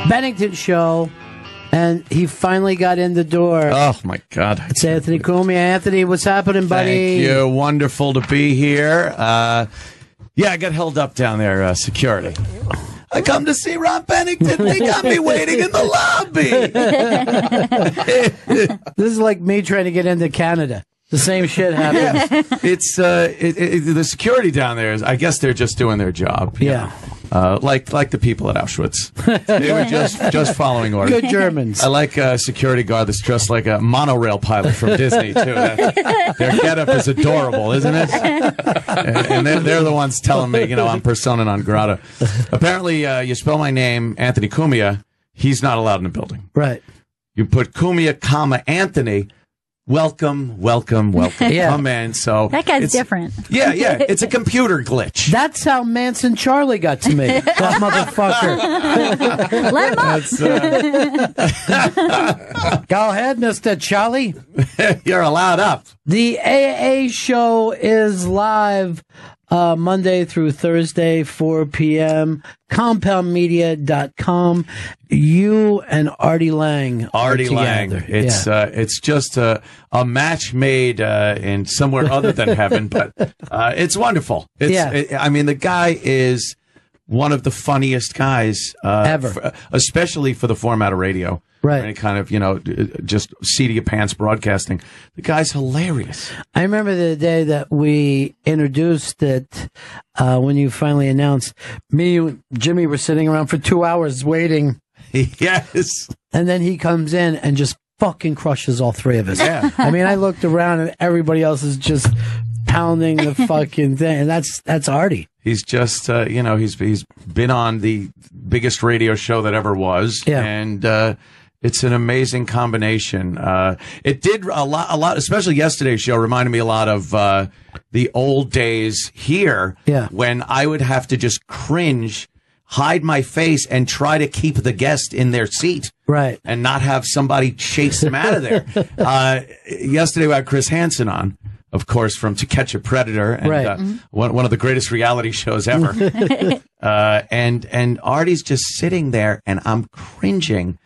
Bennington show, and he finally got in the door. Oh, my God. It's Anthony Cumia. Anthony, what's happening, buddy? Thank you. Wonderful to be here. Yeah, I got held up down there, security. I come to see Ron Bennington. They got me waiting in the lobby. This is like me trying to get into Canada. The same shit happens. Yeah. It's the security down there is, I guess they're just doing their job. Yeah. Like the people at Auschwitz. They were just following orders. Good Germans. I like a security guard that's dressed like a monorail pilot from Disney, too. Their getup is adorable, isn't it? And they're the ones telling me, I'm persona non grata. Apparently, you spell my name, Anthony Cumia, he's not allowed in the building. Right. You put Cumia, comma, Anthony, welcome. Yeah. Come in. So that guy's different. Yeah. It's a computer glitch. That's how Manson Charlie got to me. That motherfucker. Let him up. Go ahead, Mr. Charlie. You're allowed up. The AA show is live Monday through Thursday, 4 p.m. CompoundMedia.com. You and Artie Lange. Artie Lange. It's just a match made in somewhere other than heaven, but it's wonderful. The guy is one of the funniest guys ever, especially for the format of radio. Right. Any kind of, just seat of your pants broadcasting. The guy's hilarious. I remember the day that we introduced it, when you finally announced. Me and Jimmy were sitting around for 2 hours waiting. Yes. And then he comes in and just fucking crushes all three of us. Yeah. I mean, I looked around and everybody else is just pounding the fucking thing. And that's Artie. He's just, he's been on the biggest radio show that ever was. Yeah. And, it's an amazing combination. It did a lot, especially yesterday's show reminded me a lot of the old days here, when I would have to just cringe, hide my face, and try to keep the guest in their seat. Right. And not have somebody chase them out of there. Yesterday we had Chris Hansen on, of course, from To Catch a Predator, and one of the greatest reality shows ever. And Artie's just sitting there, and I'm cringing.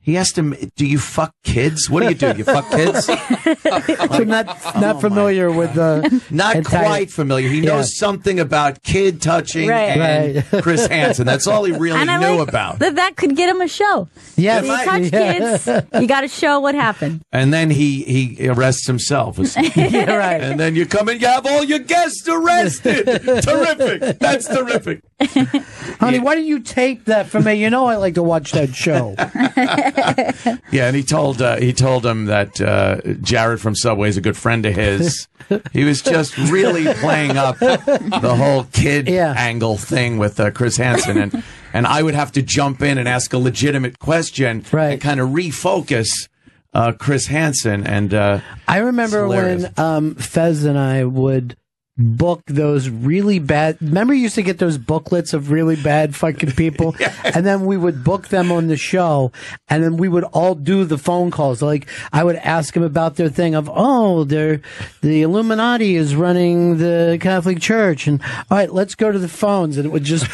He asked him, do you fuck kids? What do? You fuck kids? I'm not familiar with the... Not quite familiar. He knows something about kid touching and Chris Hansen. That's all he really knew about. That could get him a show. Yeah, you touch kids, you got to show what happened. And then he arrests himself. Yeah, right. And then you come in, you have all your guests arrested. Terrific. That's terrific. Honey, why didn't you tape that for me? I like to watch that show. Yeah, and he told him that Jared from Subway is a good friend of his. He was just really playing up the whole kid angle thing with Chris Hansen, and I would have to jump in and ask a legitimate question and kind of refocus Chris Hansen. And I remember when Fez and I would book those really bad. Remember, you used to get those booklets of really bad fucking people, and then we would book them on the show, and then we would all do the phone calls. Like I would ask them about their thing of, the Illuminati is running the Catholic Church, and all right, let's go to the phones, and it would just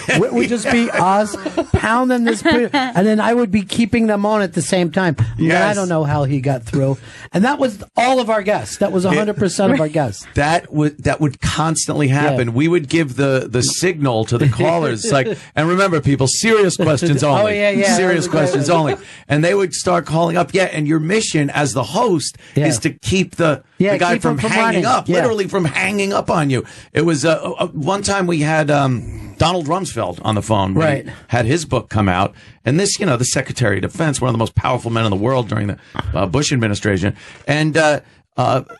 be us pounding this, and then I would be keeping them on at the same time. Yes. I don't know how he got through, and that was all of our guests. That was 100% of our guests. That would constantly happen. We would give the signal to the callers, like, and remember, people, serious questions only. Serious questions only. And they would start calling up. And your mission as the host is to keep the guy from hanging up, literally from hanging up on you. It was one time we had Donald Rumsfeld on the phone. When he had his book come out, and this, the Secretary of Defense, one of the most powerful men in the world during the Bush administration, and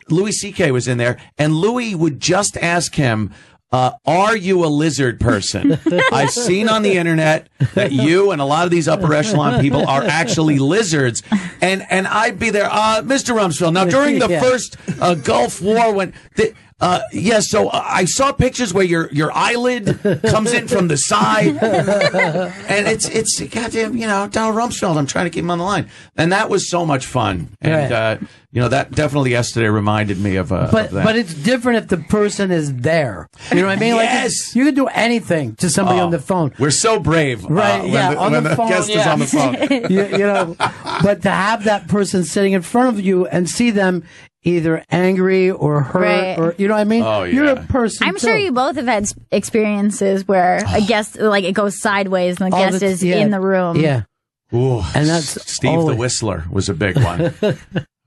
Louis C.K. was in there, and Louis would just ask him, are you a lizard person? I've seen on the internet that you and a lot of these upper echelon people are actually lizards. And I'd be there, Mr. Rumsfeld. Now, during the first Gulf War, when Yeah, so I saw pictures where your eyelid comes in from the side, and it's goddamn, Donald Rumsfeld. I'm trying to keep him on the line, and that was so much fun. And that definitely yesterday reminded me of that. But it's different if the person is there. You know what I mean? Yes. Like you can do anything to somebody on the phone. We're so brave, right? When the phone, guest is on the phone. But to have that person sitting in front of you and see them either angry or hurt, or you know what I mean? Oh, yeah. You're a person. I'm sure you both have had experiences where a guest, like, it goes sideways and the guest is in the room. Yeah. Ooh, and that's Steve the Whistler was a big one.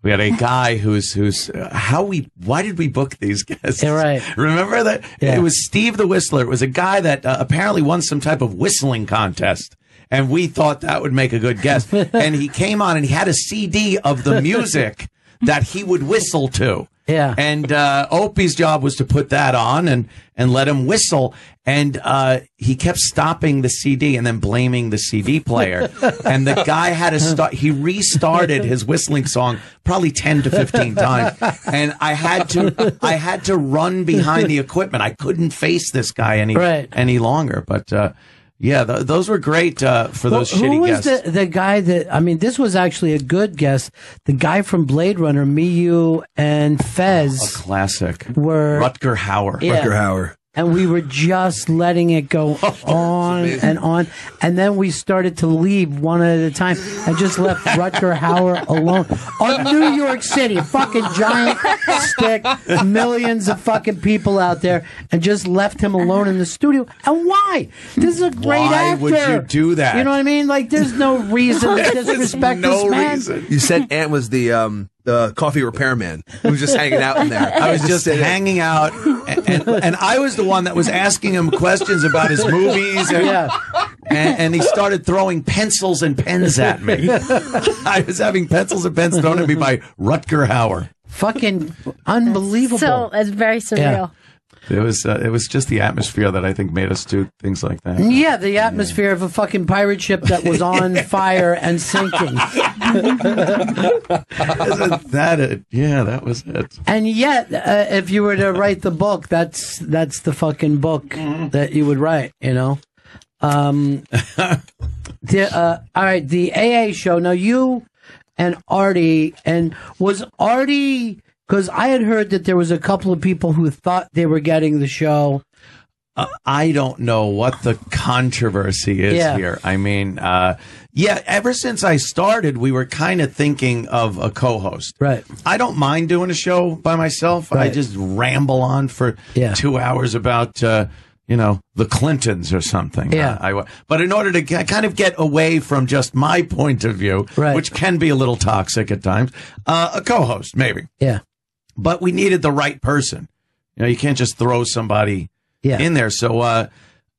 We had a guy who's why did we book these guests? Yeah, right. Remember that? Yeah. It was Steve the Whistler. It was a guy that apparently won some type of whistling contest. And we thought that would make a good guest. And he came on and he had a CD of the music that he would whistle to. Yeah. And Opie's job was to put that on and let him whistle. And he kept stopping the CD and then blaming the CD player. And the guy had to he restarted his whistling song probably 10 to 15 times. And I had to run behind the equipment. I couldn't face this guy any longer. But yeah, those were great for those shitty guests. Who was the guy that, I mean, this was actually a good guest. The guy from Blade Runner, me, you, and Fez. A classic. Were Rutger Hauer. Yeah. Rutger Hauer. And we were just letting it go on and on. And then we started to leave one at a time and just left Rutger Hauer alone. On New York City, fucking giant stick, millions of fucking people out there, and just left him alone in the studio. And why? This is a great actor. Why would you do that? You know what I mean? Like, there's no reason to disrespect this man. Reason. You said Ant was the coffee repairman who was just hanging out in there. I was just hanging out, and I was the one that was asking him questions about his movies, and he started throwing pencils and pens at me. I was having pencils and pens thrown at me by Rutger Hauer. Fucking unbelievable. So it's very surreal. Yeah. It was just the atmosphere that I think made us do things like that. Yeah, the atmosphere of a fucking pirate ship that was on fire and sinking. Isn't that it? Yeah, that was it. And yet, if you were to write the book, that's the fucking book that you would write, you know? All right, the AA show. Now, you and Artie, and was Artie... Because I had heard that there was a couple of people who thought they were getting the show. I don't know what the controversy is here. I mean, ever since I started, we were kind of thinking of a co-host. Right. I don't mind doing a show by myself. Right. I just ramble on for 2 hours about, the Clintons or something. Yeah. But in order to kind of get away from just my point of view, which can be a little toxic at times, a co-host, maybe. Yeah. But we needed the right person. You can't just throw somebody in there. So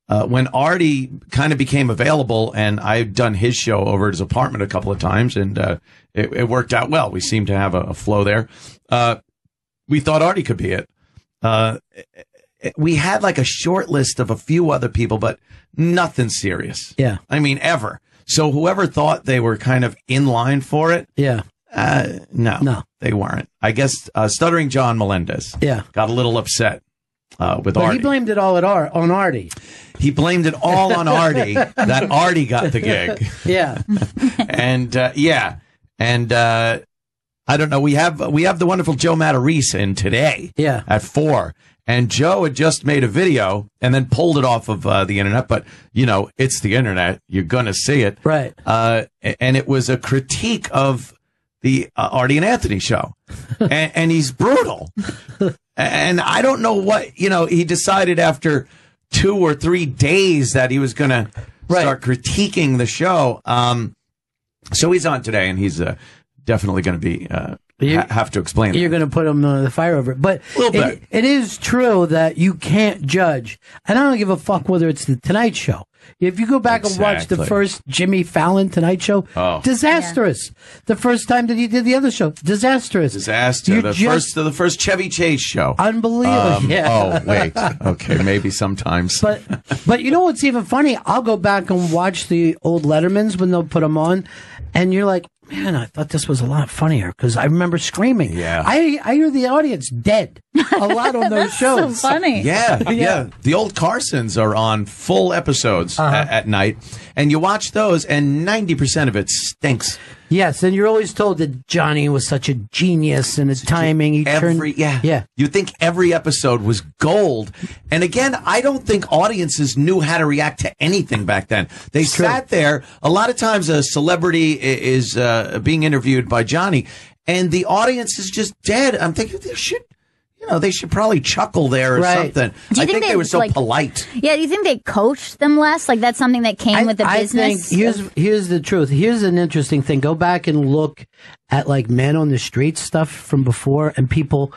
when Artie kind of became available, and I'd done his show over at his apartment a couple of times, and it worked out well. We seemed to have a flow there. We thought Artie could be it. We had like a short list of a few other people, but nothing serious. Yeah. I mean, ever. So whoever thought they were kind of in line for it. Yeah. No, they weren't. I guess Stuttering John Melendez got a little upset with Artie. He blamed it all on Artie. He blamed it all on Artie that Artie got the gig. Yeah. And I don't know. We have the wonderful Joe Matarese in today at 4. And Joe had just made a video and then pulled it off of the internet. But, it's the internet. You're going to see it. Right. And it was a critique of the Artie and Anthony show. And he's brutal. And I don't know what, he decided after 2 or 3 days that he was going to start critiquing the show. So he's on today, and he's definitely going to be have to explain it. You're going to put him on the fire over it. But it is true that you can't judge. And I don't give a fuck whether it's the Tonight Show. If you go back and watch the first Jimmy Fallon Tonight Show, disastrous. Yeah. The first time that he did the other show, disastrous. Disaster. The first Chevy Chase show. Unbelievable. Oh, wait. Okay, maybe sometimes. But you know what's even funny? I'll go back and watch the old Lettermans when they'll put them on, and you're like, man, I thought this was a lot funnier because I remember screaming. Yeah. I hear the audience dead a lot on those shows. So funny. Yeah. The old Carsons are on full episodes at night, and you watch those, and 90% of it stinks. Yes, and you're always told that Johnny was such a genius in his timing. Yeah. You think every episode was gold. And again, I don't think audiences knew how to react to anything back then. They sat there. A lot of times a celebrity is being interviewed by Johnny, and the audience is just dead. I'm thinking they should probably chuckle there or something. I think they were so polite. Yeah, do you think they coached them less? Like that's something that came with the business? I think here's the truth. Here's an interesting thing. Go back and look at like Man on the Street stuff from before, and people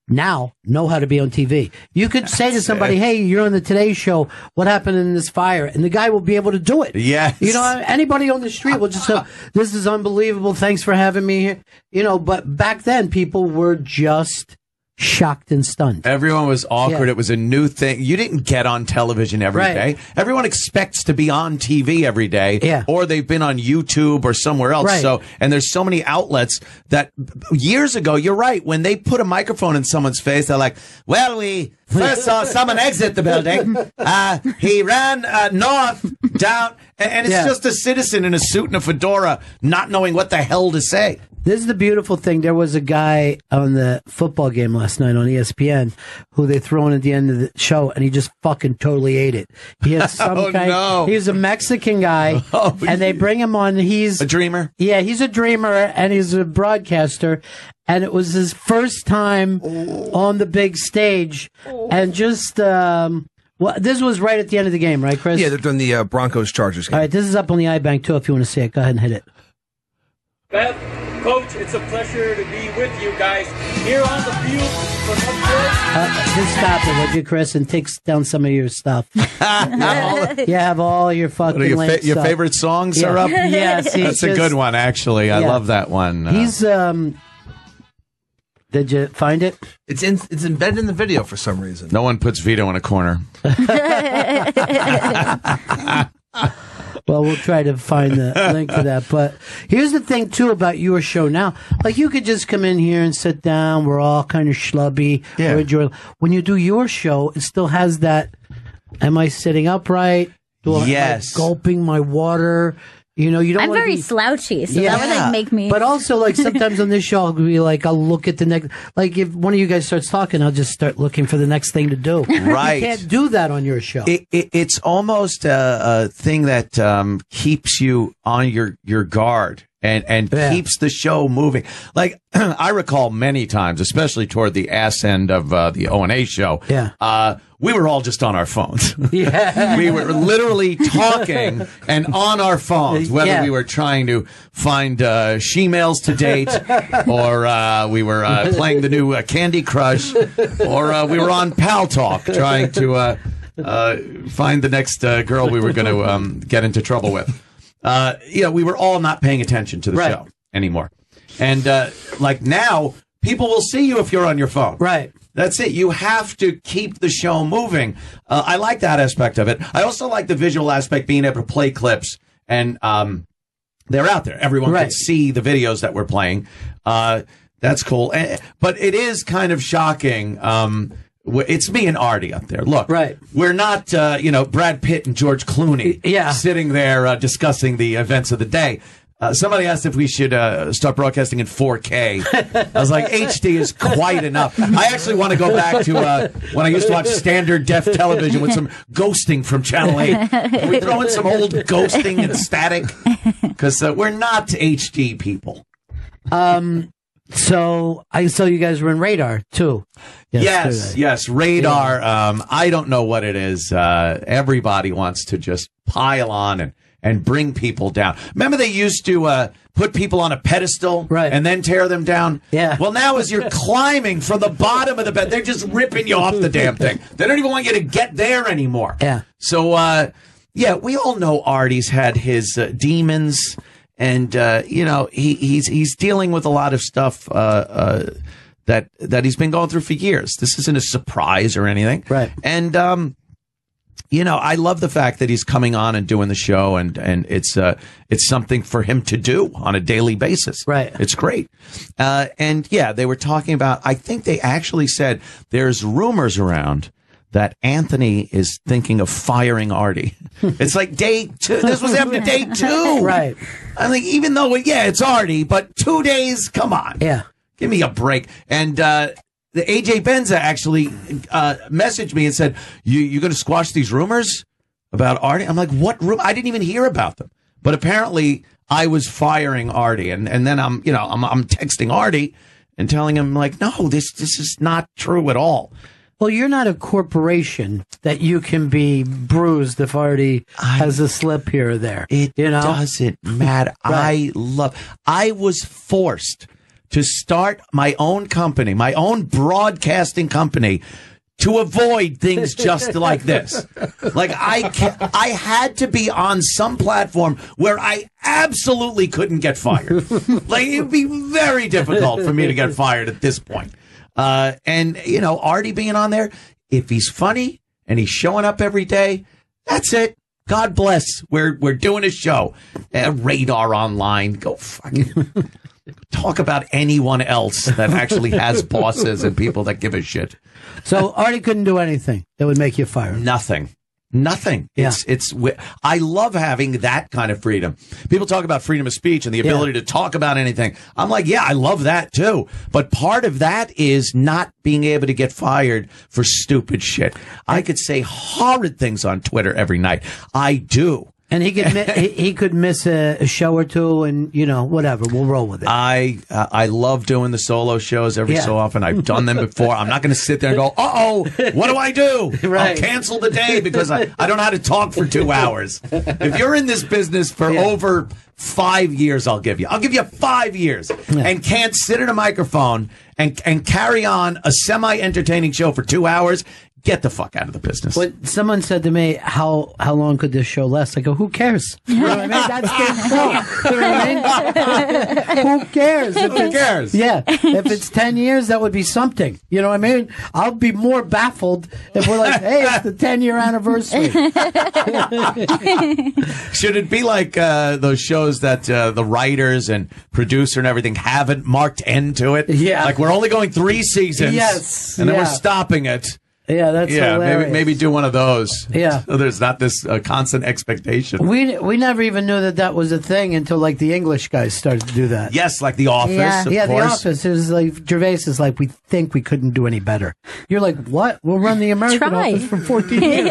now know how to be on TV. You could say to somebody, hey, you're on the Today Show. What happened in this fire? And the guy will be able to do it. Yes. You know, anybody on the street will just say, this is unbelievable. Thanks for having me here. You know, but back then people were just shocked and stunned. Everyone was awkward. Yeah. It was a new thing. You didn't get on television every day. Everyone expects to be on TV every day, or they've been on YouTube or somewhere else. So, and there's so many outlets that years ago, you're right, when they put a microphone in someone's face, they're like, well, we first saw someone exit the building. He ran north, down, and it's just a citizen in a suit and a fedora not knowing what the hell to say. This is the beautiful thing. There was a guy on the football game last night on ESPN who they threw in at the end of the show, and he just fucking totally ate it. He had some He's a Mexican guy, and they bring him on. He's a dreamer. Yeah, he's a dreamer, and he's a broadcaster. And it was his first time on the big stage, and just this was right at the end of the game, right, Chris? Yeah, they're doing the Broncos-Chargers game. All right, this is up on the iBank too. If you want to see it, go ahead and hit it. Beth, Coach, it's a pleasure to be with you guys here on the field from just stop it, would you, Chris, and take down some of your stuff. Have all your fucking your stuff. favorite songs are up? Yes, that's a good one, actually. I love that one. He's did you find it? It's embedded in the video for some reason. No one puts Vito in a corner. Well, we'll try to find the link to that. But here's the thing, too, about your show now. Like, you could just come in here and sit down. We're all kind of schlubby. Yeah. When you do your show, it still has that, am I sitting upright? Yes. Gulping my water? You know, you don't. I'm very slouchy, so that would like make me. But also, like sometimes on this show, I'll be like, I'll look at the next. Like if one of you guys starts talking, I'll just start looking for the next thing to do. Right. You can't do that on your show. It's almost a thing that keeps you on your guard and keeps the show moving. Like I recall many times, especially toward the ass end of the O&A show. Yeah. We were all just on our phones. Yeah. We were literally talking and on our phones, whether we were trying to find she-mails to date, or we were playing the new Candy Crush, or we were on Pal Talk trying to find the next girl we were going to get into trouble with. We were all not paying attention to the show anymore. And like now, people will see you if you're on your phone. Right. That's it. You have to keep the show moving. I like that aspect of it. I also like the visual aspect, being able to play clips, and they're out there. Everyone can see the videos that we're playing. That's cool. But it is kind of shocking. It's me and Artie up there. Look, we're not, Brad Pitt and George Clooney sitting there discussing the events of the day. Somebody asked if we should start broadcasting in 4K. I was like, HD is quite enough. I actually want to go back to when I used to watch standard def television with some ghosting from Channel 8. Can we throw in some old ghosting and static? Because we're not HD people. So I saw you guys were in Radar, too. Yes, Radar. I don't know what it is. Everybody wants to just pile on and bring people down. Remember they used to put people on a pedestal and then tear them down? Yeah. Well, now as you're climbing from the bottom of the bed, they're just ripping you off the damn thing. They don't even want you to get there anymore. Yeah. So, we all know Artie's had his demons, and, he's dealing with a lot of stuff that he's been going through for years. This isn't a surprise or anything. Right. And, I love the fact that he's coming on and doing the show, and it's something for him to do on a daily basis. Right. It's great. And yeah, they were talking about, I think they actually said there's rumors around that Anthony is thinking of firing Artie. It's like day 2. This was after day 2. Right. I think even though, it's Artie, but 2 days, come on. Yeah. Give me a break. And the AJ Benza actually messaged me and said, you going to squash these rumors about Artie? I'm like, what rumor? I didn't even hear about them. But apparently I was firing Artie. And then I'm texting Artie and telling him, like, no, this is not true at all. Well, you're not a corporation that you can be bruised if Artie has a slip here or there. It doesn't matter. Right. I was forced to start my own company, my own broadcasting company, to avoid things just like this. Like I had to be on some platform where I absolutely couldn't get fired. Like it would be very difficult for me to get fired at this point. And Artie being on there, if he's funny and he's showing up every day, that's it. God bless. We're doing a show. Radar Online. Go fucking talk about anyone else that actually has bosses and people that give a shit. So Artie couldn't do anything that would make you fire. Nothing. Yeah. I love having that kind of freedom. People talk about freedom of speech and the ability to talk about anything. I'm like, yeah, I love that too. But part of that is not being able to get fired for stupid shit. I could say horrid things on Twitter every night. I do. And he could miss a show or two, and whatever. We'll roll with it. I love doing the solo shows every so often. I've done them before. I'm not going to sit there and go, what do I do? Right. I'll cancel the day because I don't know how to talk for 2 hours. If you're in this business for over 5 years, I'll give you 5 years and can't sit in a microphone and carry on a semi-entertaining show for 2 hours. Get the fuck out of the business. Well, someone said to me, how long could this show last? I go, who cares? You know what I mean? That's the show. You know what I mean? Who cares? Who cares? Yeah. If it's 10 years, that would be something. You know what I mean? I'll be more baffled if we're like, hey, it's the 10-year anniversary. Should it be like those shows that the writers and producer and everything haven't marked end to it? Yeah. Like we're only going 3 seasons. Yes. And then we're stopping it. Yeah, that's hilarious. Maybe do one of those. Yeah. So there's not this constant expectation. We never even knew that was a thing until like the English guys started to do that. Yes, like The Office, of course. The Office. It was like Gervais is like, we think we couldn't do any better. You're like, what? We'll run the American Office for 14 years.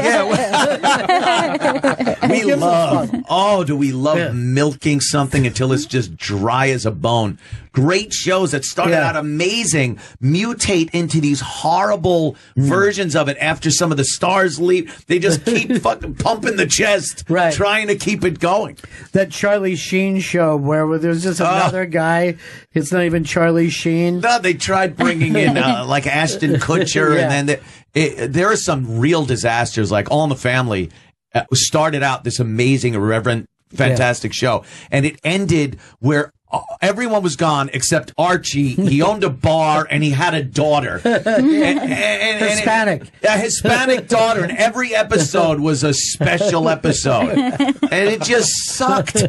Do we love milking something until it's just dry as a bone. Great shows that started out amazing mutate into these horrible versions of it after some of the stars leave. They just keep fucking pumping the chest, trying to keep it going. That Charlie Sheen show where there's just another guy. It's not even Charlie Sheen. No, they tried bringing in like Ashton Kutcher, and then there are some real disasters. Like All in the Family started out this amazing, irreverent, fantastic show, and it ended where everyone was gone except Archie. He owned a bar and he had a daughter. Hispanic. A Hispanic daughter. And every episode was a special episode. And it just sucked.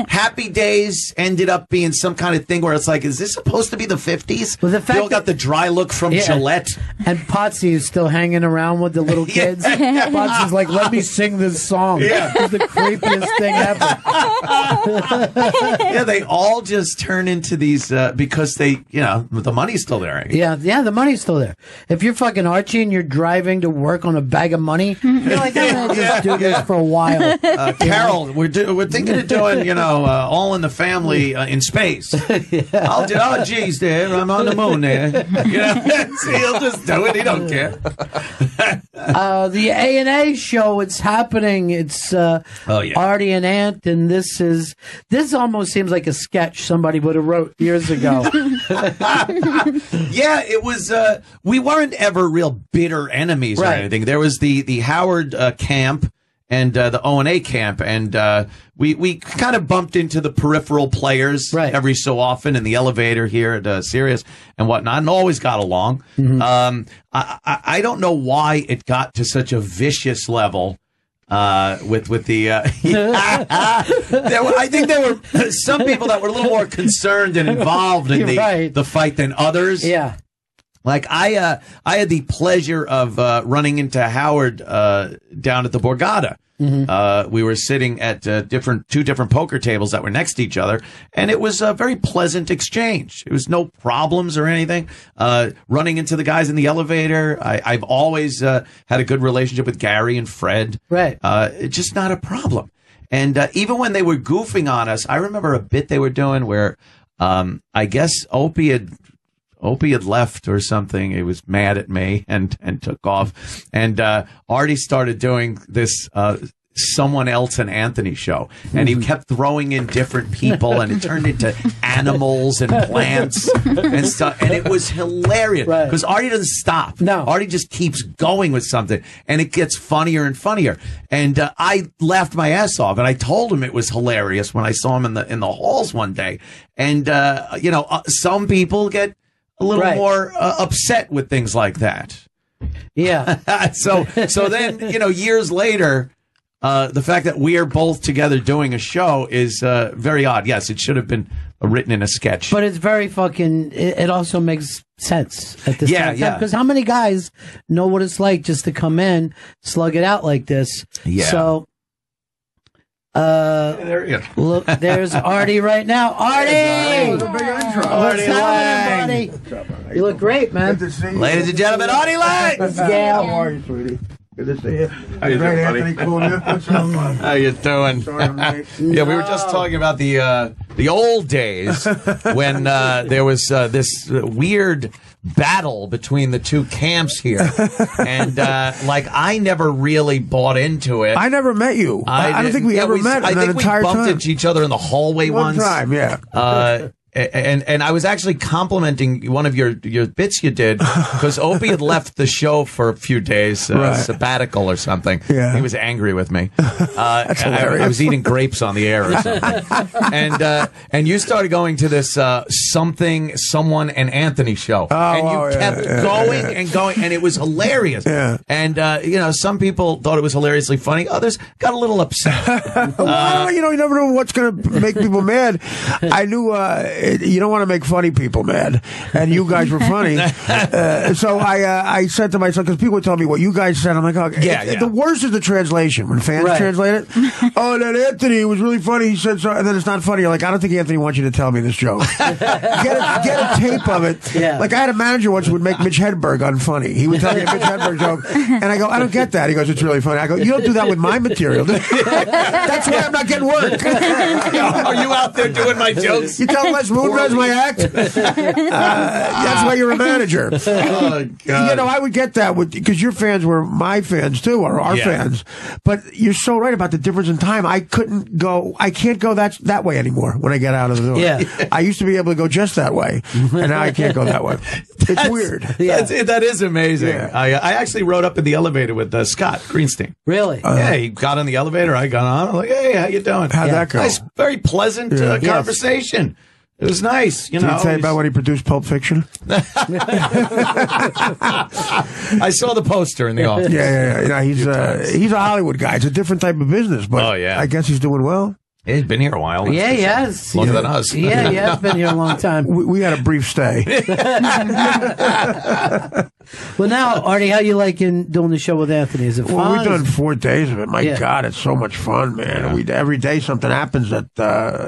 Happy Days ended up being some kind of thing where it's like, is this supposed to be the 50s? Well, the fact Bill got the dry look from Gillette. And Potsy is still hanging around with the little kids. Potsy's like, let me sing this song. It's the creepiest thing ever. They all just turn into these because they, the money's still there. Yeah, the money's still there. If you're fucking Archie and you're driving to work on a bag of money, you're like, I'm gonna just do this for a while. Carol, we're thinking of doing, All in the Family in space. I'll do. Oh, geez, there, I'm on the moon there. He'll just do it. He don't care. The A&A show, it's happening. It's Artie and Ant, and this almost seems like a sketch somebody would have wrote years ago. It was. We weren't ever real bitter enemies or anything. There was the Howard camp and the O&A camp, and we kind of bumped into the peripheral players every so often in the elevator here at Sirius and whatnot, and always got along. I don't know why it got to such a vicious level with the I think there were some people that were a little more concerned and involved in the fight than others. Yeah. Like I had the pleasure of running into Howard down at the Borgata. Mm-hmm. We were sitting at two different poker tables that were next to each other, and it was a very pleasant exchange. It was no problems or anything. Running into the guys in the elevator, I've always had a good relationship with Gary and Fred. Right. It's just not a problem. And even when they were goofing on us, I remember a bit they were doing where I guess Opie had left or something. He was mad at me and took off. And Artie started doing this Someone Else and Anthony show. And he kept throwing in different people, and it turned into animals and plants and stuff. And it was hilarious because Artie doesn't stop. No. Artie just keeps going with something, and it gets funnier and funnier. And I laughed my ass off, and I told him it was hilarious when I saw him in the halls one day. And, some people get a little more upset with things like that. Yeah. So then, years later, the fact that we are both together doing a show is very odd. Yes, it should have been written in a sketch. But it's very fucking, it also makes sense at this time. Yeah. Because how many guys know what it's like just to come in, slug it out like this? Yeah. So, there you go. Look, there's Artie right now. Artie! What's happening, buddy? You look great, man. Good to see you. Ladies and gentlemen, Artie Lange! Gail. How are you, sweetie? Good to see you. How you doing, buddy? Anthony Cumia. What's up, man? How you doing? Sorry, I'm late. Yeah, we were just talking about the old days when there was this weird battle between the two camps here, and I never really bought into it. I never met you. I don't think we ever met. I think we bumped time. into each other in the hallway One once. time, yeah. And I was actually complimenting one of your bits you did because Opie had left the show for a few days, sabbatical or something. Yeah. He was angry with me. That's hilarious. I was eating grapes on the air or something. And you started going to this Someone and Anthony show. And you kept going and going, and it was hilarious. Yeah. And, some people thought it was hilariously funny. Others got a little upset. Well, you never know what's going to make people mad. I knew you don't want to make funny people mad, and you guys were funny. So I said to myself, because people would tell me what you guys said, I'm like, oh, yeah. The worst is the translation when fans translate it. Oh, that Anthony was really funny. He said so, and then it's not funny. You're like, I don't think Anthony wants you to tell me this joke. Get a tape of it. Yeah. Like I had a manager once who would make Mitch Hedberg unfunny. He would tell me a Mitch Hedberg joke, and I go, I don't get that. He goes, it's really funny. I go, you don't do that with my material. That's why I'm not getting work. Are you out there doing my jokes? You tell Les Moonves my act? That's why you're a manager. Oh, God. I would get that because your fans were my fans too, or our fans. But you're so right about the difference in time. I can't go that way anymore when I get out of the door. Yeah. I used to be able to go just that way, and now I can't go that way. It's weird. Yeah. That is amazing. Yeah. I actually rode up in the elevator with Scott Greenstein. Really? Yeah, he got on the elevator. I got on. I'm like, hey, how you doing? How'd that go? Nice, very pleasant conversation. It was nice. Did he tell you about when he produced Pulp Fiction? I saw the poster in the office. Yeah. He's a Hollywood guy. It's a different type of business, but I guess he's doing well. He's been here a while. Yeah, he has. Longer than us. Yeah, he has been here a long time. We had a brief stay. Well, now, Artie, how you liking doing the show with Anthony? Is it fun? Well, we've done 4 days of it. My God, it's so much fun, man. Yeah. Every day something happens that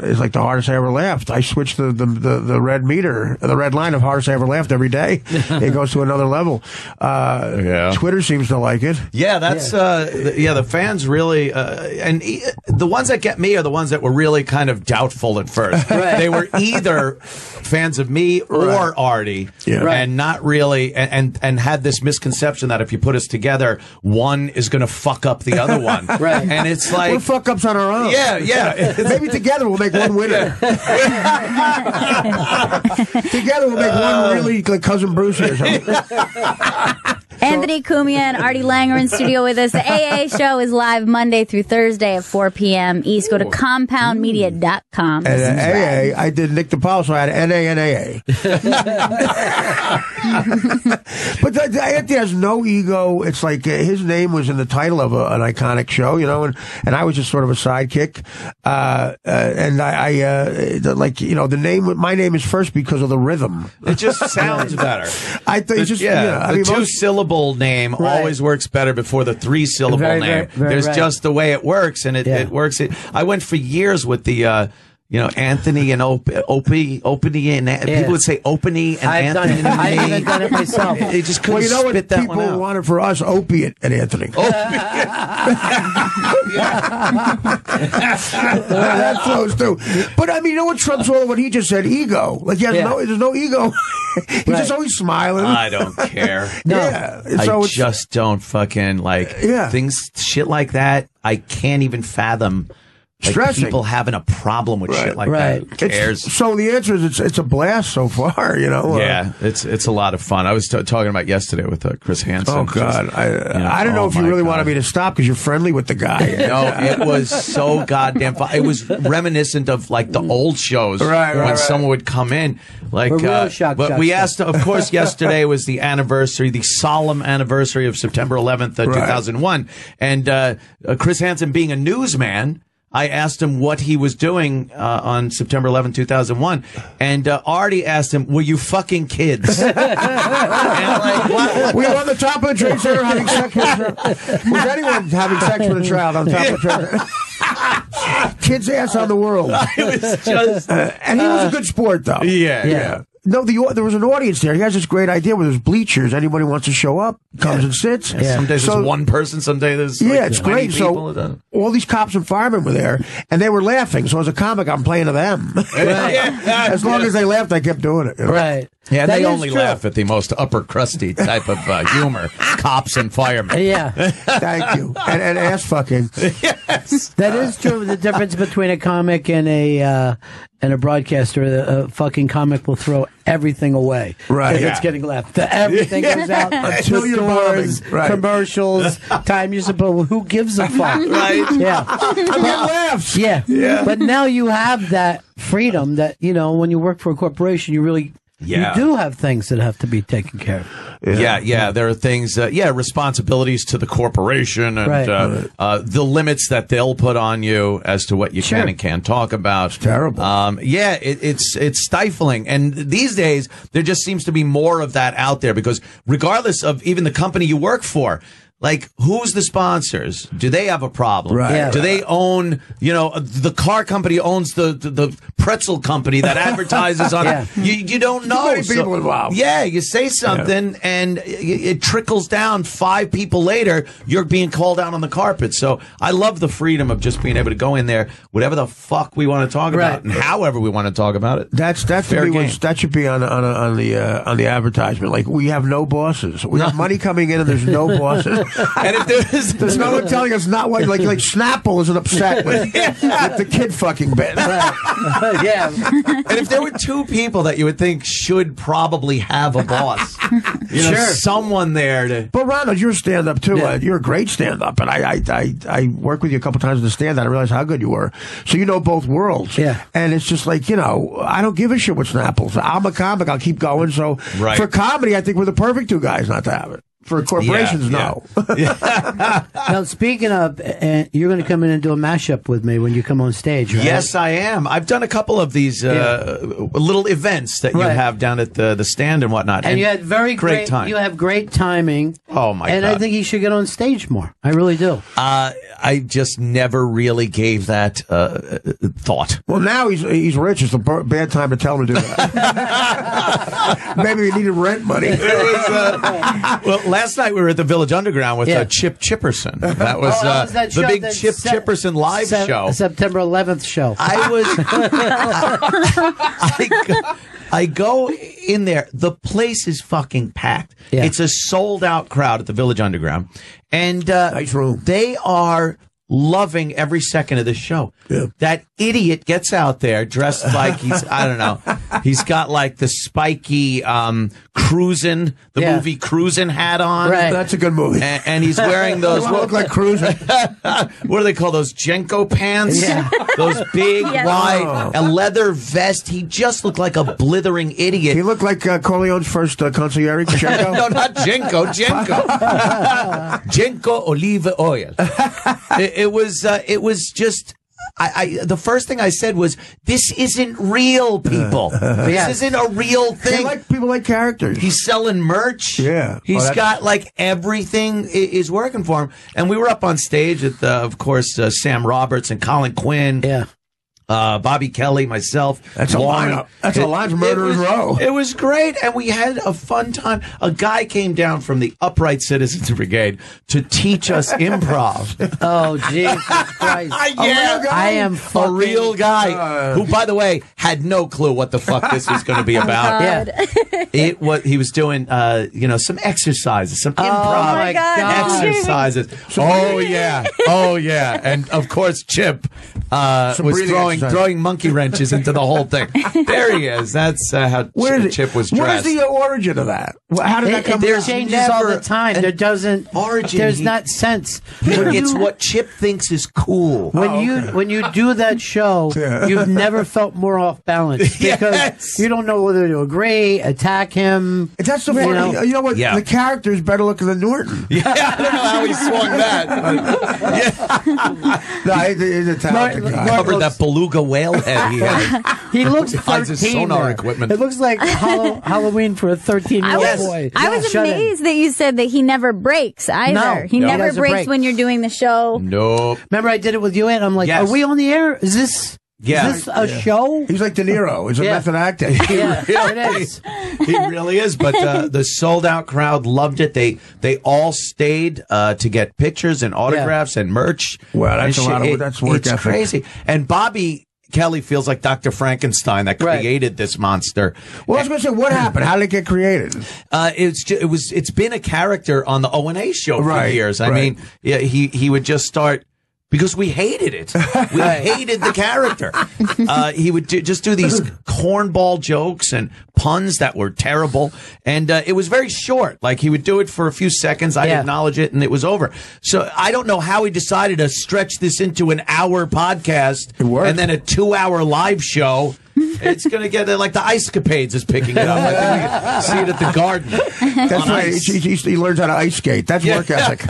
is like the hardest I ever laughed. I switched the red meter, the red line of hardest I ever laughed every day. It goes to another level. Twitter seems to like it. Yeah, that's the fans really, and the ones that get me are the ones that were really kind of doubtful at first. Right. They were either fans of me or Artie, and not really, and had this misconception that if you put us together, one is going to fuck up the other one. Right. And it's like we're fuck ups on our own. Yeah. Maybe together we'll make one winner. Together we'll make one really like Cousin Brucey or something. Anthony Cumia and Artie Lange are in studio with us. The AA show is live Monday through Thursday at 4 p.m. East. Go to compoundmedia.com. And AA, I did Nick DePaul, so I had NA and AA. But Anthony has no ego. It's like his name was in the title of an iconic show, you know, and I was just sort of a sidekick. And the name, my name is first because of the rhythm. It just sounds better. I think just, the two-syllable name always works better before the three-syllable name. There's just the way it works, and it works. I went for years with the, Anthony and Opie, and people would say Opie and Anthony. I haven't done it myself. They just couldn't spit that one out. People wanted for us opiate and Anthony. That flows too. But I mean, you know what trumps all of what he just said? Ego. Like, there's no ego. He's just always smiling. I don't care. I just don't fucking things, shit like that. I can't even fathom. Stressing. People having a problem with shit like that. Who cares? So the answer is it's a blast so far, you know. Yeah, it's a lot of fun. I was talking about yesterday with Chris Hansen. Oh God, I don't know if you really wanted me to stop because you're friendly with the guy. No, it was so goddamn fun. It was reminiscent of like the old shows when someone would come in. Like, but we asked. Of course, yesterday was the anniversary, the solemn anniversary of September 11th, 2001, and Chris Hansen being a newsman. I asked him what he was doing on September 11, 2001, and Artie asked him, "Were you fucking kids?" And we were on the top of the Trade Center having sex with was anyone having sex with a child on top of the Trade? Kids' ass on the world. It was just, and he was a good sport, though. Yeah. No, there was an audience there. He has this great idea where there's bleachers. Anybody who wants to show up comes and sits. Some days there's one person, some days there's it's great. So all these cops and firemen were there, and they were laughing. So as a comic, I'm playing to them. As long as they laughed, I kept doing it. You know? Right. Yeah, and they only laugh at the most upper crusty type of humor. Cops and firemen. Yeah. Thank you. And ass fucking. Yes. That is true. The difference between a comic and a broadcaster, a fucking comic will throw everything away. Right. If it's getting left. Everything goes out. Until you're stores, commercials, time you're supposed, who gives a fuck? Right. Yeah. I get laughs. Yeah. But now you have that freedom that, when you work for a corporation, you really... You do have things that have to be taken care of. Yeah. There are things, responsibilities to the corporation and the limits that they'll put on you as to what you can and can't talk about. It's terrible. It's stifling. And these days, there just seems to be more of that out there because regardless of even the company you work for, like, who's the sponsors? Do they have a problem? Right. Yeah. Do they own, the car company owns the pretzel company that advertises on it. You don't know. Too many people involved. Yeah, you say something and it trickles down 5 people later, you're being called out on the carpet. So I love the freedom of just being able to go in there, whatever the fuck we want to talk about and however we want to talk about it. That should be on the advertisement. Like, we have no bosses. We have money coming in and there's no bosses. And if there's no one telling us not what, like Snapple isn't upset with the kid fucking bit. Yeah. And if there were 2 people that you would think should probably have a boss, someone there to. But Ronald, you're a stand-up too. You're a great stand-up, and I worked with you a couple times in the stand. I realized how good you were. So you know both worlds. Yeah. And it's just like, I don't give a shit what Snapple's. I'm a comic. I'll keep going. So for comedy, I think we're the perfect 2 guys not to have it. For corporations, no. Now, speaking of, you're going to come in and do a mashup with me when you come on stage, right? Yes, I am. I've done a couple of these little events that you have down at the stand and whatnot. And you had great time. You have great timing. Oh, my God. And I think he should get on stage more. I really do. I just never really gave that thought. Well, now he's rich. It's a bad time to tell him to do that. Maybe he needed rent money. Last night we were at the Village Underground with Chip Chipperson. That was the big Chip Chipperson live show. September 11th show. I go in there. The place is fucking packed. Yeah. It's a sold out crowd at the Village Underground. And nice room. They are loving every second of the show. Yeah. That idiot gets out there dressed like he's, I don't know, he's got like the spiky Cruisin', the movie Cruisin' hat on. Right. That's a good movie. And he's wearing those. What look like Cruisin'? What do they call those? Jenko pants? Yeah. Those big, wide, a leather vest. He just looked like a blithering idiot. He looked like Corleone's first consigliere, Jenko? No, not Jenko. Jenko olive oil. It was just. The first thing I said was, this isn't real, people. This isn't a real thing. People like characters. He's selling merch. Yeah. He's got like everything is working for him. And we were up on stage with, of course, Sam Roberts and Colin Quinn. Yeah. Bobby Kelly, myself. That's a lineup. That's a lineup of Murderers Row. It was great, and we had a fun time. A guy came down from the Upright Citizens Brigade to teach us improv. Oh, Jesus Christ. Yeah. I am a real guy who, by the way, had no clue what the fuck this was going to be about. He was doing, some exercises, some improv exercises. Oh, yeah. And, of course, Chip was throwing monkey wrenches into the whole thing. There he is. That's how Chip was dressed. What is the origin of that? How did that come about? It changes all the time. There doesn't origin. There's not sense. It's what Chip thinks is cool. When you do that show, you've never felt more off balance because you don't know whether to agree, attack him. That's the funny. You know what? The character's better looking than Norton. Yeah, I don't know how he swung that. No, he's a talented guy. Covered that beluga whale head he has. He looks 13. Sonar equipment. It looks like Halloween for a 13-year-old boy. I was amazed that you said that he never breaks either. No, he never breaks when you're doing the show. Nope. Remember I did it with you, and I'm like, are we on the air? Is this a show? He's like De Niro. He's a method actor. It is. He really is. But the sold-out crowd loved it. They all stayed to get pictures and autographs and merch. Well, that's a lot of that's work ethic. It's crazy. And Bobby Kelly feels like Dr. Frankenstein that created this monster. Well, I was going to say, what happened? How did it get created? It's been a character on the O&A show for years. I mean, he would just start. Because we hated it. We hated the character. He would just do these cornball jokes and puns that were terrible. And it was very short. Like, he would do it for a few seconds. I'd acknowledge it, and it was over. So I don't know how he decided to stretch this into an hour podcast and then a 2-hour live show. It's going to get like the Ice Capades is picking it up. I think we can see it at the Garden. That's right. He learns how to ice skate. That's work ethic.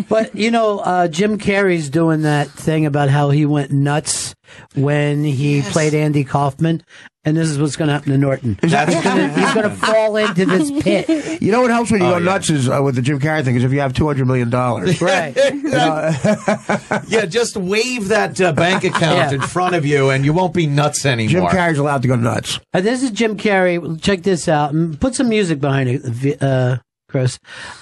But, Jim Carrey's doing that thing about how he went nuts when he played Andy Kaufman. And this is what's going to happen to Norton. He's going to fall into this pit. You know what helps when you go nuts is with the Jim Carrey thing is if you have $200 million. Right. Just wave that bank account in front of you and you won't be nuts anymore. Jim Carrey's allowed to go nuts. This is Jim Carrey. Check this out. Put some music behind it, Chris.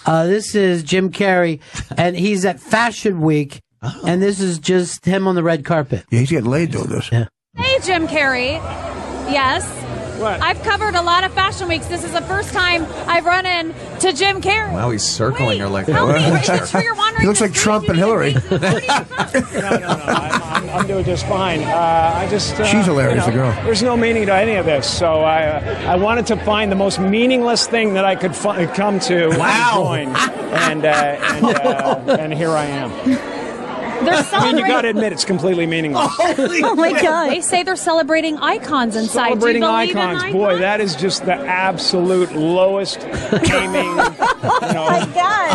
This is Jim Carrey, and he's at Fashion Week, and this is just him on the red carpet. Yeah, he's getting laid doing this. Yeah. Hey, Jim Carrey. Yes. What? I've covered a lot of fashion weeks. This is the first time I've run into Jim Carrey. Wow, he's circling her like that. You're wandering. He looks like Trump and Hillary. No. I'm doing just fine. She's hilarious, the girl. There's no meaning to any of this, so I wanted to find the most meaningless thing that I could come to. Wow. And join, and here I am. You got to admit, it's completely meaningless. Oh my God! They say they're celebrating icons inside. Celebrating icons, boy, that is just the absolute lowest gaming,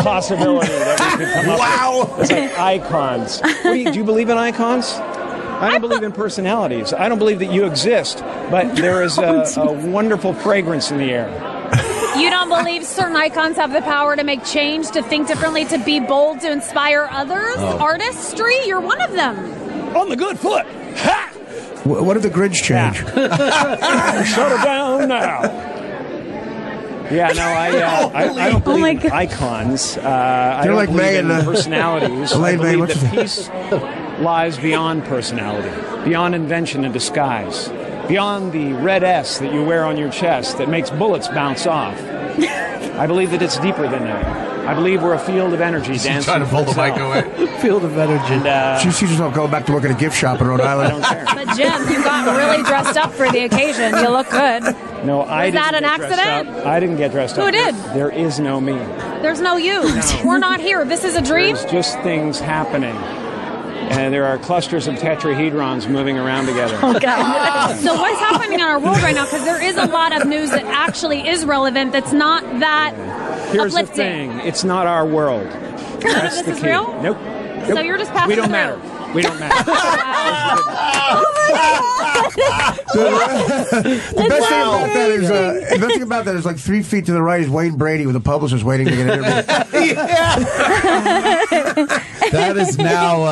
possibility that we could come up with. It's like icons. Do you believe in icons? I don't believe in personalities. I don't believe that you exist, but there is a wonderful fragrance in the air. You don't believe certain icons have the power to make change, to think differently, to be bold, to inspire others? Artistry? You're one of them. On the good foot. Ha! What if the Grinch change? Shut her down now. Yeah, no, I don't believe in icons. I don't like believe May in and personalities. I believe that peace lies beyond personality, beyond invention and disguise. Beyond the red S that you wear on your chest that makes bullets bounce off. I believe that it's deeper than that. I believe we're a field of energy dancing. Trying to pull the mic away. Field of energy. And, she sees herself going back to work at a gift shop in Rhode Island. I don't care. But Jim, you got really dressed up for the occasion. You look good. No, I didn't. Was that an get dressed accident? up. I didn't get dressed up. Who did? There is no me. There's no you. We're not here. This is a dream. There's just things happening. And there are clusters of tetrahedrons moving around together. Oh, God. So what's happening in our world right now? Because there is a lot of news that actually is relevant that's not that Here's uplifting. the thing. It's not our world. None of this is real? Nope. So you're just passing We don't through. matter. We don't matter. The best thing about that is like 3 feet to the right is Wayne Brady with a publicist waiting to get interviewed. That is now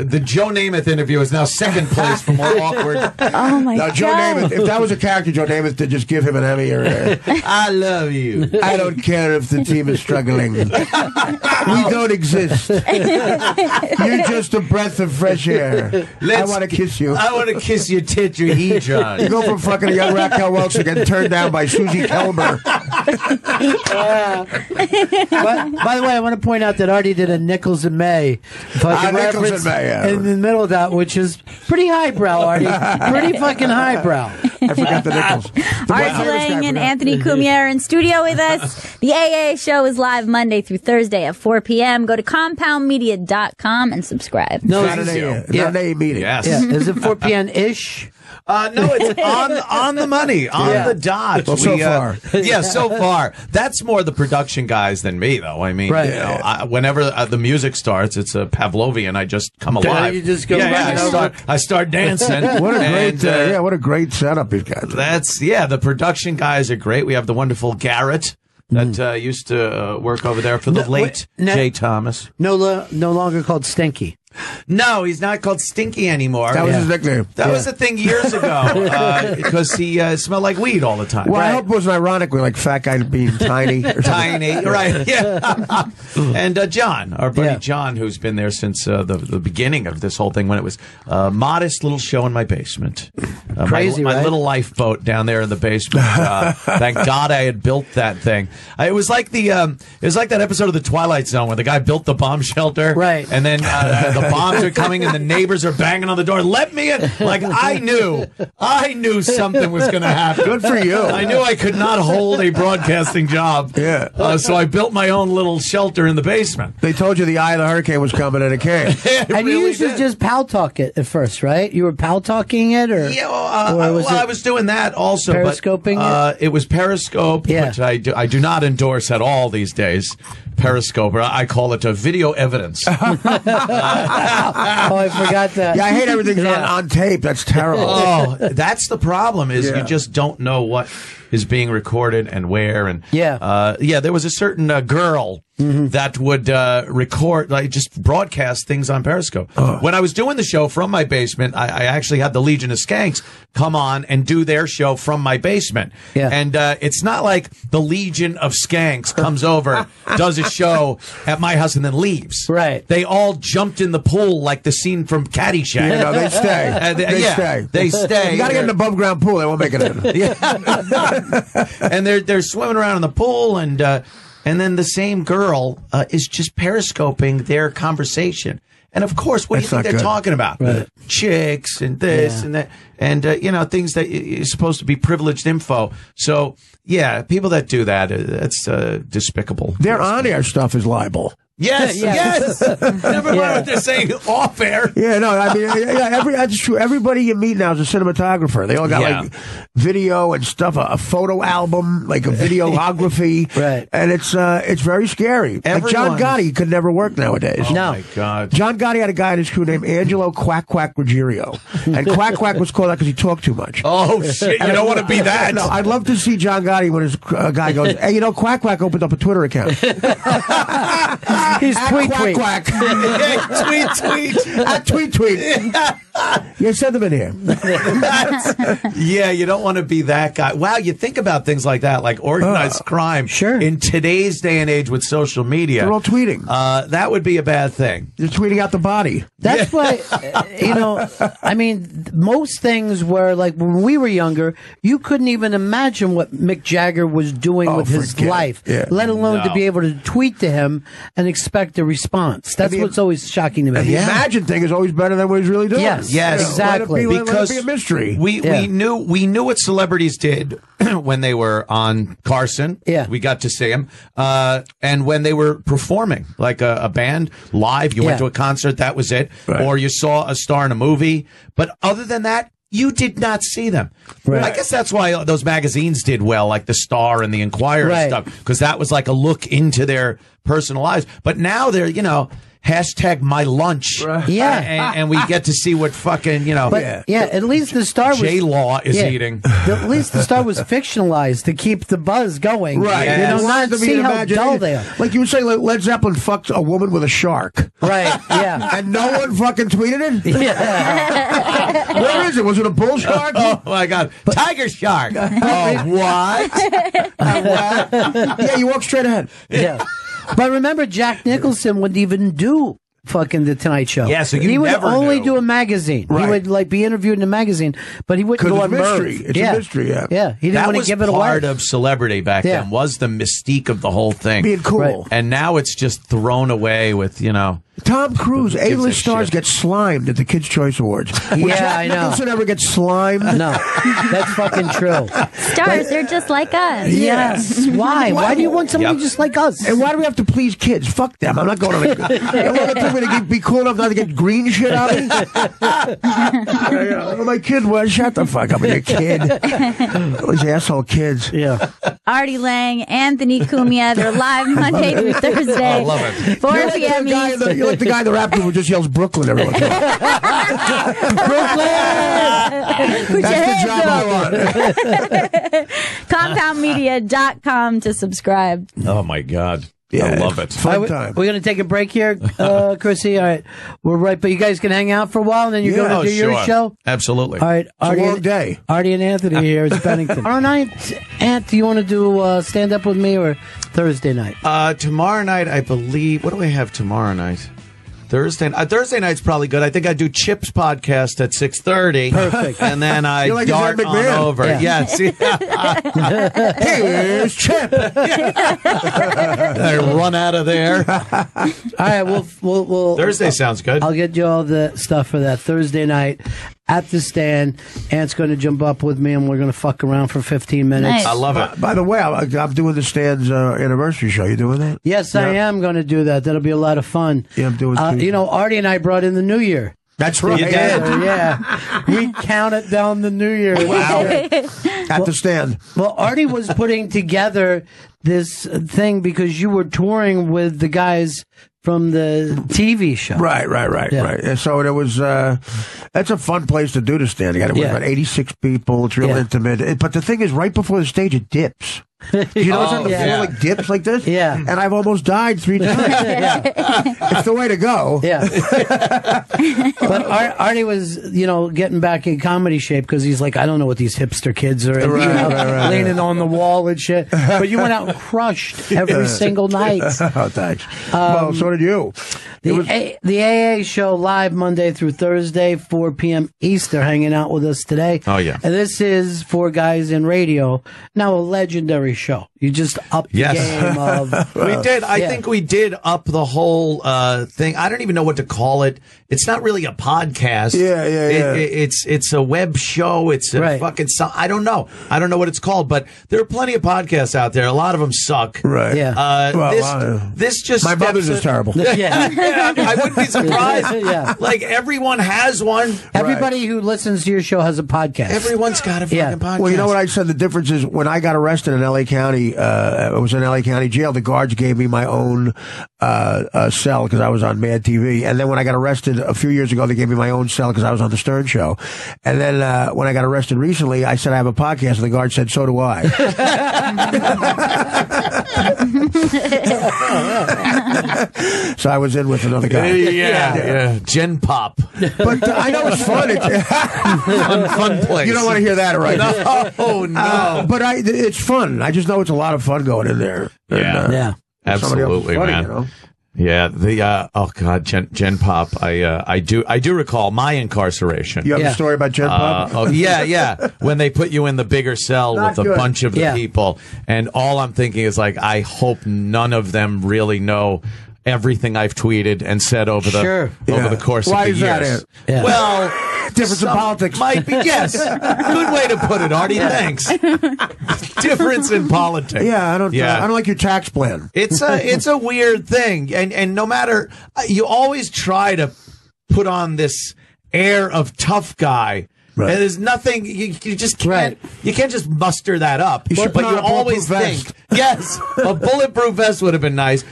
the Joe Namath interview is now second place for more awkward. Oh, my Now, God. Joe Namath, if that was a character, Joe Namath to just give him an Emmy or I love you. I don't care if the team is struggling. We don't exist. You're just a breath of fresh air. I want to kiss you. I want to kiss your tetrahedron. You go from fucking a young Raquel Welch to getting turned down by Susie Kelber. By the way, I want to point out that Artie did a Nichols and May fucking Nichols reference and May, yeah. in the middle of that, which is pretty highbrow, Artie. Pretty fucking highbrow. I forgot the Nichols. Artie Lange and Anthony Cumia are in studio with us. The AA show is live Monday through Thursday at 4 p.m. Go to compoundmedia.com and subscribe. No, Not an AA meeting. Yes. yeah. Is it 4 p.m.-ish? No, it's on the money, on the dot. Well, so far. Yeah, so far. That's more the production guys than me, though. I mean, Right. you know, whenever the music starts, it's a Pavlovian. I just come alive. You just go right over. I start dancing. What a great, and, what a great setup he's got. the production guys are great. We have the wonderful Garrett that used to work over there for the late Jay Thomas. No longer called Stinky. No, he's not called Stinky anymore. That was his nickname. That was a thing years ago because he smelled like weed all the time. Well, I hope it wasn't ironic with like fat guy being tiny. Or Tiny, right? Yeah. And John, our buddy John, who's been there since the beginning of this whole thing, when it was a modest little show in my basement. Crazy, my right? little lifeboat down there in the basement. Thank God I had built that thing. It was like that episode of The Twilight Zone where the guy built the bomb shelter, right? And then the bombs are coming and the neighbors are banging on the door. Let me in. Like I knew something was going to happen. Good for you. I knew I could not hold a broadcasting job. Yeah. So I built my own little shelter in the basement. They told you the eye of the hurricane was coming and it came. And you used to just pal talk it at first, right? You were pal talking it, or yeah. I was doing that also. Periscoping but, it was Periscope, which I do not endorse at all these days. Periscope, or I call it video evidence. Oh, I forgot that. Yeah, I hate everything's on tape. That's terrible. Oh, that's the problem. Is you just don't know what is being recorded and where. And there was a certain girl that would record, like just broadcast things on Periscope. When I was doing the show from my basement, I actually had the Legion of Skanks come on and do their show from my basement. Yeah. And it's not like the Legion of Skanks comes over, does a show at my house and then leaves. Right. They all jumped in the pool like the scene from Caddyshack. Yeah, no, they stay. They stay. You got to get an above ground pool. They won't make it in. And they're swimming around in the pool, and then the same girl is just periscoping their conversation. And of course, what do you think they're talking about? Right. Chicks and this and that, and things that is supposed to be privileged info. So yeah, people that do that, that's despicable. Their on-air stuff is libel. Yes, yes. Never mind what they're saying off air. Yeah, no, I mean, that's true. Everybody you meet now is a cinematographer. They all got like video and stuff, a photo album, like a videography, right? And it's very scary. Like John Gotti could never work nowadays. Oh my God. John Gotti had a guy in his crew named Angelo Quack Quack Ruggiero, and Quack Quack was called that because he talked too much. Oh shit! You don't want to be that. No, I'd love to see John Gotti when his guy goes, "Hey, Quack Quack opened up a Twitter account." He's tweet. Quack. Tweet. You send them in here. Yeah, you don't want to be that guy. Wow, you think about things like that, like organized crime. Sure. In today's day and age with social media. They're all tweeting. That would be a bad thing. You're tweeting out the body. That's why, I mean, most things were like when we were younger, you couldn't even imagine what Mick Jagger was doing with his life, let alone to be able to tweet to him and expect a response. That's what's always shocking to me. And the imagine thing is always better than what he's really doing. Yes, exactly. Because let it be a mystery. We knew what celebrities did when they were on Carson. Yeah. We got to see them. And when they were performing, like a band live, you went to a concert, that was it. Right. Or you saw a star in a movie. But other than that, you did not see them. Right. I guess that's why those magazines did well, like the Star and the Enquirer and stuff, because that was like a look into their personal lives. But now they're, hashtag my lunch. Right. Yeah. And we get to see what fucking, But, at least the Star was... J-Law is eating. At least the Star was fictionalized to keep the buzz going. Right. Not see how dull they are. Like you would say, Led Zeppelin fucked a woman with a shark. Right, yeah. And no one fucking tweeted it? Yeah. Where is it? Was it a bull shark? Oh, my God. Tiger shark. Oh, what? Yeah, you walk straight ahead. Yeah. But remember, Jack Nicholson wouldn't even do fucking The Tonight Show. Yeah, so he would never only knew. do a magazine. Right. He would be interviewed in a magazine, but he wouldn't go on mystery. Merv. It's a mystery, yeah. Yeah, he didn't want to give it away. That was part of celebrity back then, was the mystique of the whole thing. Being cool. Right. And now it's just thrown away with, Tom Cruise, A-list stars get slimed at the Kids' Choice Awards. Would Jack I know. Nicholson ever get slimed? No, that's fucking true. Stars, they're just like us. Yes. Why? Why do you want somebody just like us? And why do we have to please kids? Fuck them. I'm not going to be cool enough not to get green shit out of me. My kid was. Shut the fuck up with your kid. Those asshole kids. Yeah. Artie Lange, Anthony Cumia. They're live Monday through Thursday. I love it. 4 p.m. Eastern. You're like the guy in the rap group who just yells Brooklyn every once in a while. Put your That's the hands job up. CompoundMedia.com to subscribe. Oh, my God. Yeah, I love it. Fun time. We're going to take a break here, Chrissy. All right. We're right, but you guys can hang out for a while, and then you're going to do your show? Absolutely. All right. It's a long day. Artie and Anthony here. It's Bennington. Tomorrow night, Ant, do you want to do stand-up with me or Thursday night? Tomorrow night, I believe. What do I have tomorrow night? Thursday night's probably good. I think I do Chip's podcast at 6:30. Perfect. And then I like dart Ed on McMahon. over. Yeah. Here's Chip. I run out of there. All right. We'll Thursday sounds good. I'll get you all the stuff for that Thursday night at the stand. Ant's going to jump up with me, and we're going to fuck around for 15 minutes. Nice. I love it. By the way, I'm doing the Stand's anniversy show. You doing that? Yes, I am going to do that. That'll be a lot of fun. Yeah, I'm doing too. Artie and I brought in the New Year. That's right. You did. Yeah. We counted down the New Year. Wow. At the Stand. Well, Artie was putting together this thing because you were touring with the guys from the TV show. Right. Yeah. And so it was, that's a fun place to do the Stand. You got about 86 people. It's real intimate. But the thing is, right before the stage, it dips. You know, it's on the floor like dips like this? Yeah. And I've almost died 3 times. It's the way to go. Yeah. But Artie was, getting back in comedy shape because he's like, I don't know what these hipster kids are leaning on the wall and shit. But you went out and crushed every single night. Oh, thanks. Well, so did you. The AA show live Monday through Thursday, 4 p.m. Eastern, hanging out with us today. Oh, yeah. And this is 4 Guys in Radio. Now a legendary show. You just upped the game of... We did. I think we did up the whole thing. I don't even know what to call it. It's not really a podcast. Yeah. It's a web show. It's a fucking... I don't know. I don't know what it's called, but there are plenty of podcasts out there. A lot of them suck. Right. Yeah. This just... My mother's is terrible. I wouldn't be surprised. Yeah. Like, everyone has one. Everybody who listens to your show has a podcast. Everyone's got a fucking podcast. Well, you know what I said? The difference is when I got arrested in L.A. County, I was in L.A. County jail. The guards gave me my own cell because I was on Mad TV. And then when I got arrested a few years ago, they gave me my own cell because I was on the Stern Show. And then when I got arrested recently, I said I have a podcast, and the guard said, so do I. So I was in with another guy. Yeah. Gen Pop. But I know it's fun. Fun place. You don't want to hear that, right? No. But it's fun. I just know it's a lot of fun going in there. Yeah. Absolutely, funny, man. You know? Yeah, Gen Pop. I do recall my incarceration. You have a story about Gen Pop? Yeah. When they put you in the bigger cell with a bunch of the people, and all I'm thinking is like, I hope none of them really know everything I've tweeted and said over the course of the years. Why is that? Yeah. Well, difference in politics might be good way to put it, Artie. Thanks. Difference in politics. Yeah, I don't like your tax plan. It's a weird thing, and no matter, you always try to put on this air of tough guy. Right. And there's nothing you just can't you can't just muster that up. But you always think a bulletproof vest would have been nice.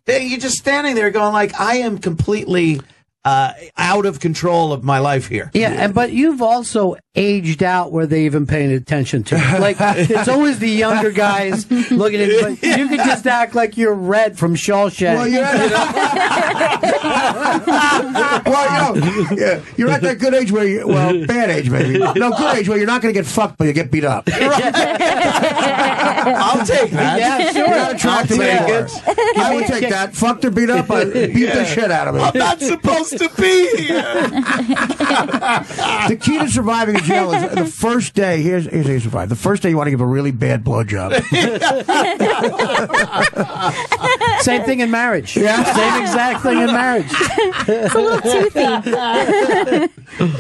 You're just standing there going like, I am completely out of control of my life here. Yeah, but you've also aged out where they even paying attention to you. Like, it's always the younger guys looking at you. But you can just act like you're Red from Shawshank. Well, you're at that good age where bad age maybe. No, good age where you're not going to get fucked, but you get beat up. I'll take that. Yeah, sure. You're not attractive anymore. I would take that. Fucked or beat up, I beat the shit out of me. I'm not supposed to be here. The key to surviving in jail is the first day. Here's how you survive. The first day you want to give a really bad blowjob. Same thing in marriage. Yeah. Same exact thing in marriage. It's a little toothy.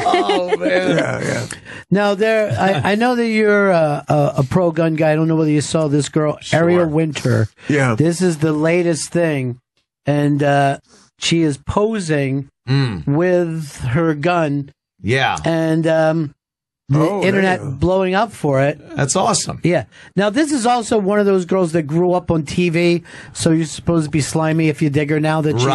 Oh man. Yeah. Now, I know that you're a pro gun guy. I don't know whether you saw this girl, Ariel Winter. Yeah. This is the latest thing, and she is posing with her gun. Yeah. And the internet blowing up for it. That's awesome. Yeah. Now, this is also one of those girls that grew up on TV, so you're supposed to be slimy if you dig her now that she's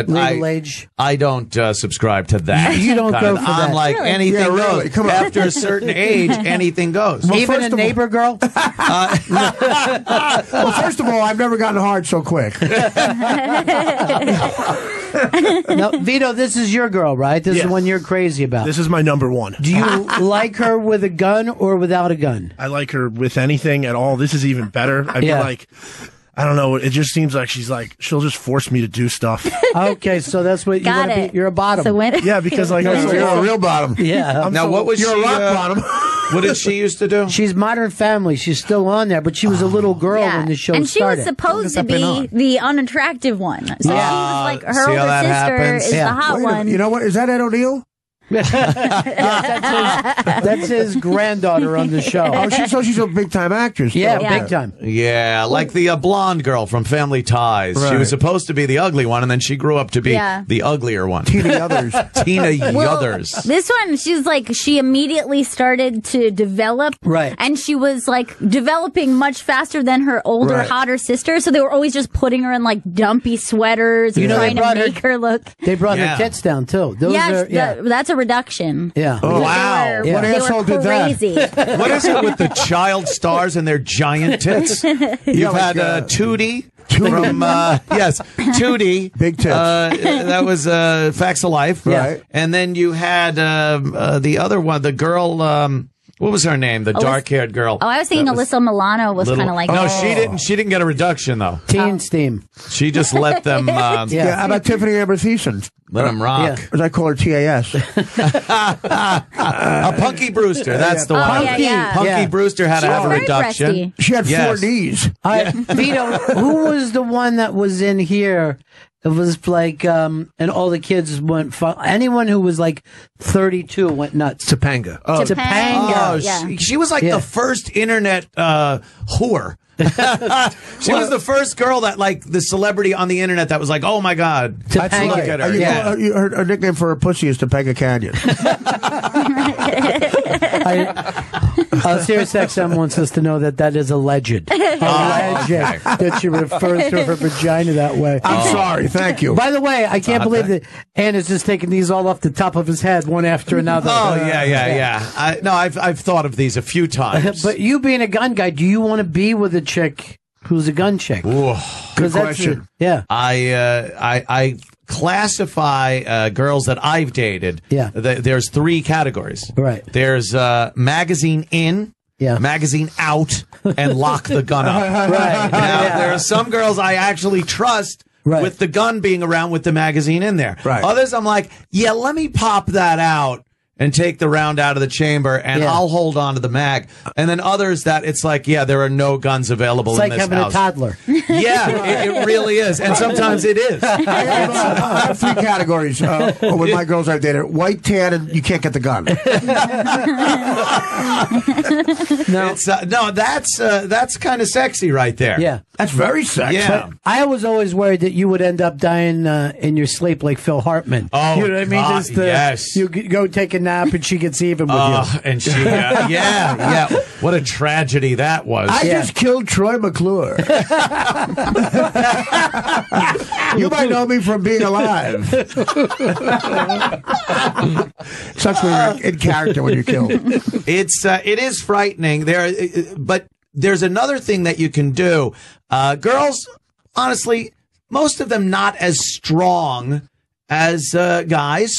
legal age. I don't subscribe to that. You don't go for that. I'm like, anything goes. Come on. After a certain age, anything goes. Well, even a neighbor girl? Well, first of all, I've never gotten hard so quick. Now, Vito, this is your girl, right? This is the one you're crazy about. This is my number one. Do you like her with a gun or without a gun? I like her with anything at all. This is even better. I feel like, I don't know, it just seems like she'll just force me to do stuff. Okay, so that's what you want to be. You're a bottom. So yeah, because like you're a real bottom. Yeah. Now, what was you're she? A rock bottom. What did she used to do? She's Modern Family. She's still on there, but she was a little girl when the show started. And she was supposed to be the unattractive one. So she was like, her older sister is the hot one. You know what? Is that Ed O'Neill? That's his granddaughter on the show. Oh, she's a big time actress. Yeah, big time. Yeah, like the blonde girl from Family Ties. Right. She was supposed to be the ugly one, and then she grew up to be the uglier one. Tina Yothers. Yothers. This one, she immediately started to develop. Right. And she was like developing much faster than her older, hotter sister. So they were always just putting her in like dumpy sweaters and trying to make her look. They brought her tits down too. That's a reduction. Yeah. Oh, wow. What asshole did that? What is it with the child stars and their giant tits? You've had Tootie from, Tootie. Big tits. That was Facts of Life. Right. And then you had the other one, the girl, what was her name? The dark-haired girl. Oh, I was thinking Alyssa Milano was kind of like No, she didn't. She didn't get a reduction, though. Teen Steam. She just let them... How about Tiffany Amber Thiessen? Let them rock. As I call her TAS. Punky Brewster. That's the one. Punky Brewster had to have a reduction. Breasty. She had 4 knees. Vito, who was the one that was in here? It was like, and all the kids went. Anyone who was like 32 went nuts. Topanga. Topanga. She was like the first internet whore. She was the first girl that, like, the celebrity on the internet that was like, oh my God, look at her. Her nickname for her pussy is Topanga Canyon. Sirius XM wants us to know that is alleged. That she refers to her vagina that way. I'm sorry. Thank you. By the way, I can't believe that Anna's just taking these all off the top of his head, one after another. Oh, I've thought of these a few times. But you being a gun guy, do you want to be with a chick who's a gun chick? Good question. Yeah. I classify girls that I've dated. Yeah. There's 3 categories. Right. There's magazine in, magazine out, and lock the gun up. Right. Now, there are some girls I actually trust with the gun being around with the magazine in there. Right. Others I'm like, yeah, let me pop that out and take the round out of the chamber, and I'll hold on to the mag. And then others that it's like, yeah, there are no guns available in this house. It's like having a toddler. Yeah, it really is. And sometimes it is. I have 3 categories with my girls I've dated. White, tan, and you can't get the gun. No, that's kind of sexy right there. Yeah. That's very sexy. Yeah. I was always worried that you would end up dying in your sleep like Phil Hartman. Oh, you know what I mean? God, yes. You go take a nap and she gets even with you. And she, yeah. What a tragedy that was. I just killed Troy McClure. You might know me from being alive. Such when you're in character when you're killed. It is frightening. But there's another thing that you can do. Girls, honestly, most of them not as strong as guys.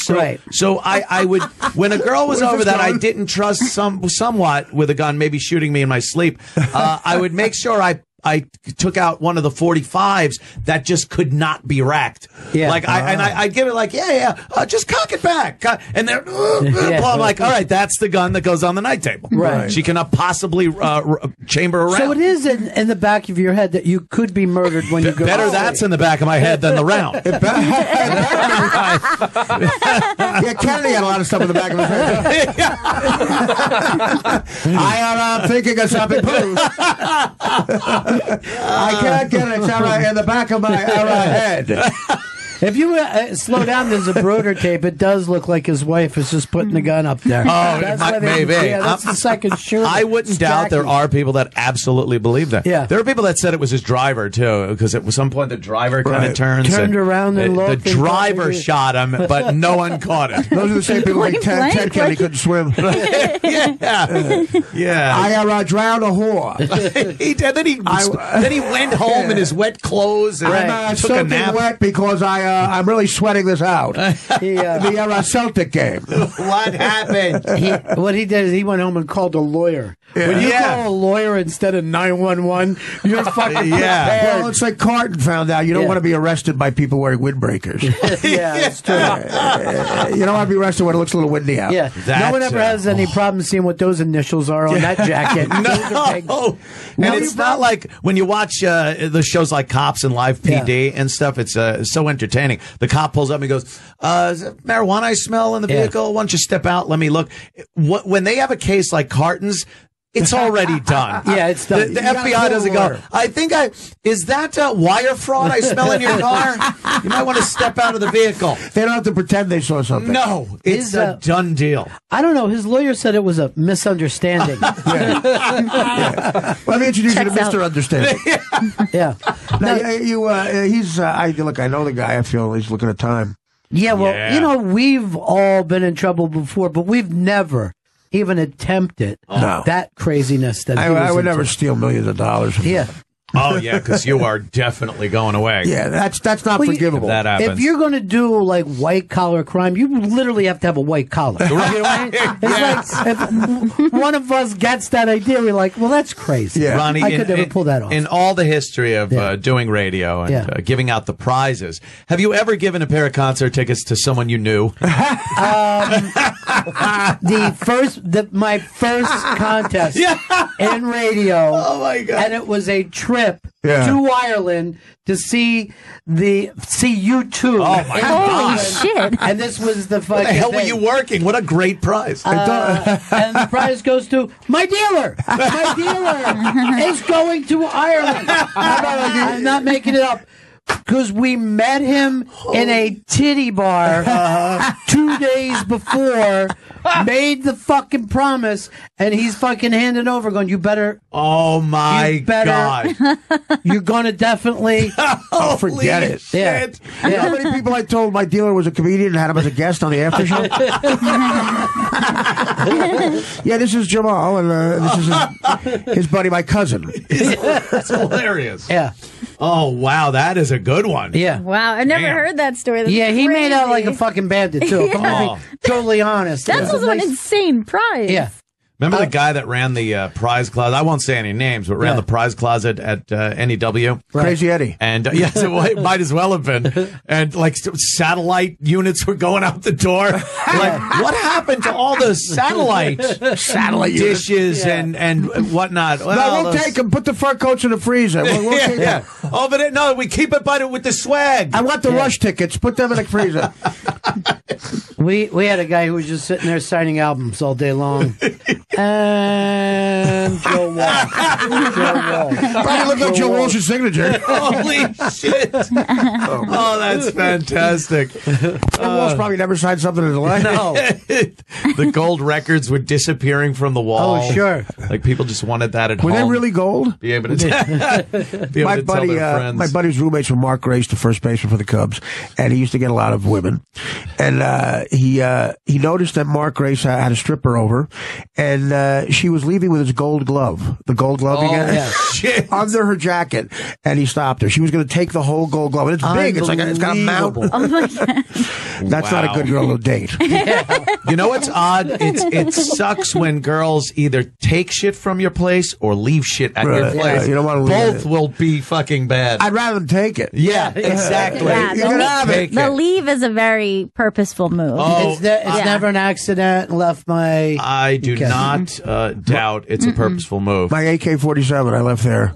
So I would, when a girl was over that I didn't trust somewhat with a gun, maybe shooting me in my sleep, I would make sure I took out one of the 45s that just could not be racked. Yeah. Like I'd give it like, just cock it back. And they're, I'm like, all right, that's the gun that goes on the night table. Right. She cannot possibly chamber around. So it is in the back of your head that you could be murdered when you go. Better that's in the back of my head than the round. Yeah, Kennedy had a lot of stuff in the back of his head. I am thinking of something, please. I can't get it. It's in the back of my head. If you slow down, there's a Broder tape. It does look like his wife is just putting the gun up there. Oh, maybe. Yeah, that's the second shooter. I wouldn't doubt there are people that absolutely believe that. Yeah. There are people that said it was his driver, too, because at some point the driver kind of turned around and looked. The driver shot him, but no one caught him. Those are the same people like Ted Kennedy couldn't swim. Yeah. I drowned a whore. He did. Then he went home in his wet clothes and took a nap. Wet because I'm really sweating this out. The Celtic game. What happened? What he did is he went home and called a lawyer. Yeah. When you call a lawyer instead of 911, you're fucking prepared. Well, it's like Carton found out. You don't want to be arrested by people wearing windbreakers. It's true. You don't want to be arrested when it looks a little windy out. Yeah. No one ever has any problem seeing what those initials are on that jacket. No. And it's not like when you watch the shows like Cops and Live PD and stuff, it's so entertaining. The cop pulls up and he goes, is it marijuana I smell in the vehicle? Why don't you step out? Let me look. When they have a case like Carton's, it's already done. Yeah, it's done. The FBI doesn't go, is that wire fraud I smell in your car? You might want to step out of the vehile. They don't have to pretend they saw something. No, it's a done deal. I don't know. His lawyer said it was a misunderstanding. Well, let me introduce you to Mr. Understanding. Yeah. Look, I know the guy. I feel he's looking at time. Yeah, well, we've all been in trouble before, but we've never even attempted that craziness. That I would never steal millions of dollars. Yeah. Oh, yeah, because you are definitely going away. Yeah, that's not forgivable. If that happens. If you're going to do like white collar crime, you literally have to have a white collar. You know what I mean? It's like if one of us gets that idea, we're like, well, that's crazy. Yeah. Ronnie, I could never pull that off. In all the history of doing radio and giving out the prizes, have you ever given a pair of concert tickets to someone you knew? My first contest in radio. Oh my God! And it was a trip to Ireland to see U2. Oh my God! Holy shit! And this was the fucking. Where the hell were you working? What a great prize! And the prize goes to my dealer. My dealer is going to Ireland. I'm not making it up. Because we met him in a titty bar 2 days before made the fucking promise, and he's fucking handing over, going, "You better." Oh my God! You're gonna definitely. Oh, forget it. Yeah. You know how many people I told my dealer was a comedian and had him as a guest on the after show? Yeah, this is Jamal, and this is his buddy, my cousin. That's hilarious. Yeah. Oh wow, that is a good one. Yeah. Wow, I've never heard that story. That's he made crazy. out like a fucking bandit too. If I'm gonna be totally honest. That's also an insane prize. Yeah. Remember the guy that ran the prize closet? I won't say any names, but ran the prize closet at NEW. Crazy Eddie. And yes, it might as well have been. And like satellite units were going out the door. Like, what happened to all the satellite dishes and whatnot? Well, No, we'll take them. Put the fur coats in the freezer. We'll take them. Oh, but no, we keep it with the swag. I want the Rush tickets. Put them in the freezer. We had a guy who was just sitting there signing albums all day long. And Joe Walsh. Probably looked like Joe Walsh's signature. Holy shit. Oh, that's fantastic. Walsh probably never signed something in his life. No. The gold records were disappearing from the wall. Oh, sure. Like people just wanted that at home. Were they really gold? Be able to, be able to tell their friends. My buddy's roommates were Mark Grace, the first baseman for the Cubs, and he used to get a lot of women. And he noticed that Mark Grace had a stripper over, and she was leaving with his gold glove. The gold glove shit. under her jacket, and he stopped her. She was going to take the whole gold glove. And it's big. It's got a mount. Oh my God. That's not a good girl to date. You know what's odd? It sucks when girls either take shit from your place or leave shit at your place. Yeah, you don't want to leave Both will be fucking bad. I'd rather them take it. Yeah, exactly. Yeah, You can have it. the leave is a very purposeful move. Oh, It's never an accident. Left my. I do not doubt it's a purposeful move. My AK-47, I left there.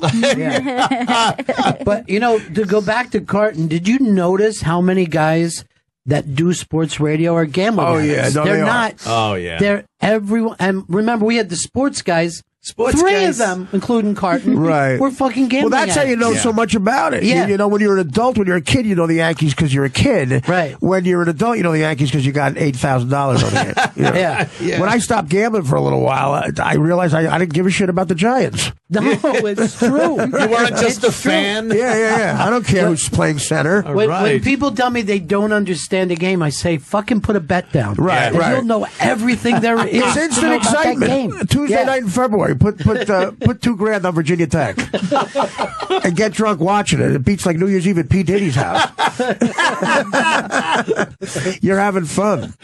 But, to go back to Carton, did you notice how many guys that do sports radio are gambling? Oh, yeah. addicts? No, they're they are. not. Oh, yeah. They're everyone. And remember, we had the sports guys. Sports Three guys. of them, including Carton, Right. were fucking gambling. Well, that's how you know addicts. so much about it. Yeah. You know, when you're an adult, when you're a kid, you know the Yankees because you're a kid. Right. When you're an adult, you know the Yankees because you got $8,000 on the you know? Yeah. When I stopped gambling for a little while, I realized I didn't give a shit about the Giants. No, it's true. You weren't just a fan? Yeah. I don't care who's playing center. When people tell me they don't understand a game, I say, fucking put a bet down. Right, And right. You'll know everything there is. It's to instant know about that excitement. game. Tuesday night in February, put $2,000 on Virginia Tech and get drunk watching it. It beats like New Year's Eve at P. Diddy's house. You're having fun.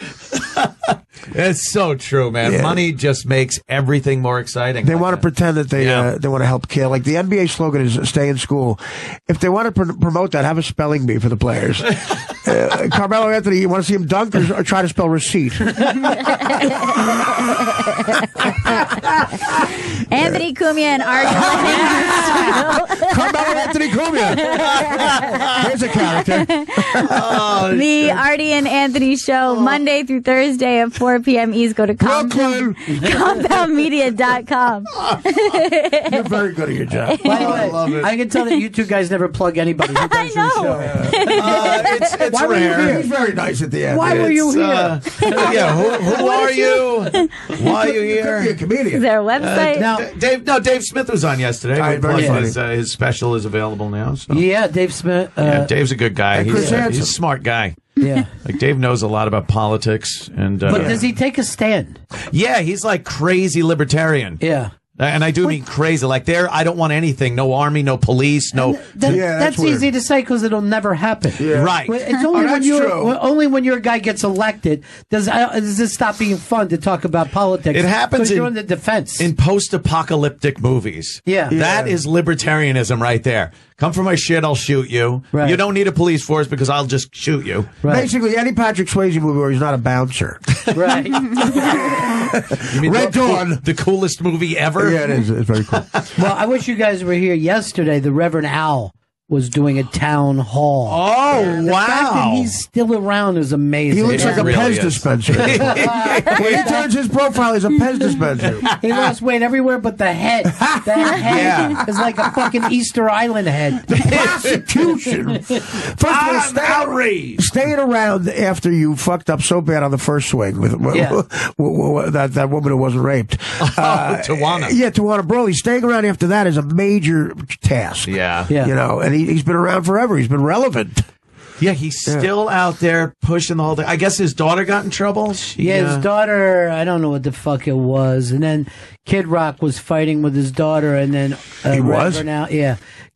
It's so true, man. Yeah. Money just makes everything more exciting. They want to pretend that they want to help kill. Like the NBA slogan is "Stay in school." If they want to promote that, have a spelling bee for the players. Carmelo Anthony, you want to see him dunk or try to spell receipt? Anthony Cumia and Artie Lange. Carmelo Anthony Cumia. Here's a character. The Artie and Anthony Show, Monday through Thursday at 4 p.m. East. Go to compoundmedia.com. You're very good at your job. By the way, I can tell that you two guys never plug anybody who does your show. It's Why were you rare. here? He's very nice at the end. Why were you here? Who are you? Why are you You're a here? Is comedian. there a website? Now, Dave Smith was on yesterday. Right, very funny. His special is available now. So. yeah, Dave Smith. Yeah, Dave's a good guy. and Chris He's Hansen. a smart guy. Yeah. Like Dave knows a lot about politics, and But does he take a stand? yeah, he's like crazy libertarian. Yeah. And I do mean crazy. Like I don't want anything. No army, no police, no. That's weird. easy to say because it'll never happen. Yeah. Right. It's only that's true. only when your guy gets elected does it stop being fun to talk about politics. It happens 'cause you're in the defense. in post-apocalyptic movies. Yeah. That is libertarianism right there. Come for my shit, I'll shoot you. Right. You don't need a police force because I'll just shoot you. Right. Basically, any Patrick Swayze movie where he's not a bouncer. Right. You mean Red Dawn. the coolest movie ever? Yeah, it is. It's very cool. Well, I wish you guys were here yesterday. The Reverend Al was doing a town hall. Oh, The fact that he's still around is amazing. He looks like a Pez dispenser. When he turns his profile, he's a Pez dispenser. He lost weight everywhere but the head. The head is like a fucking Easter Island head. The prosecution. First of all, outraged. Staying around after you fucked up so bad on the first swing with that woman who wasn't raped. Tawana. Yeah, Tawana Broly. Staying around after that is a major task. Yeah. You know, and he's been around forever. He's been relevant. Yeah, he's still out there pushing the whole thing. I guess his daughter got in trouble. His daughter, I don't know what the fuck it was. And then Kid Rock was fighting with his daughter, and then he was? Now,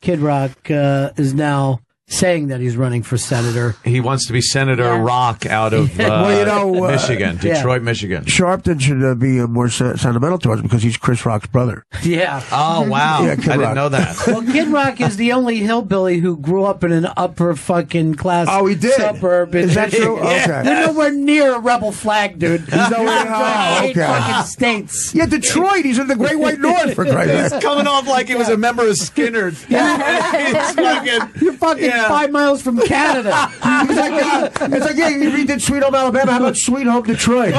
Kid Rock is now saying that he's running for senator. He wants to be Senator Rock out of Michigan, Detroit, Michigan. Sharpton should be more sentimental towards him because he's Chris Rock's brother. Yeah. Oh, wow. Yeah, I didn't know that. Well, Kid Rock is the only hillbilly who grew up in an upper fucking class suburb. Is that true? Okay. They're nowhere near a rebel flag, dude. He's nowhere near fucking states. Yeah, Detroit. He's in the Great White North, for Christ's sake. He's coming off like he was a member of Skinner. You're fucking 5 miles from Canada. It's like, you redid Sweet Home Alabama. How about Sweet Home Detroit?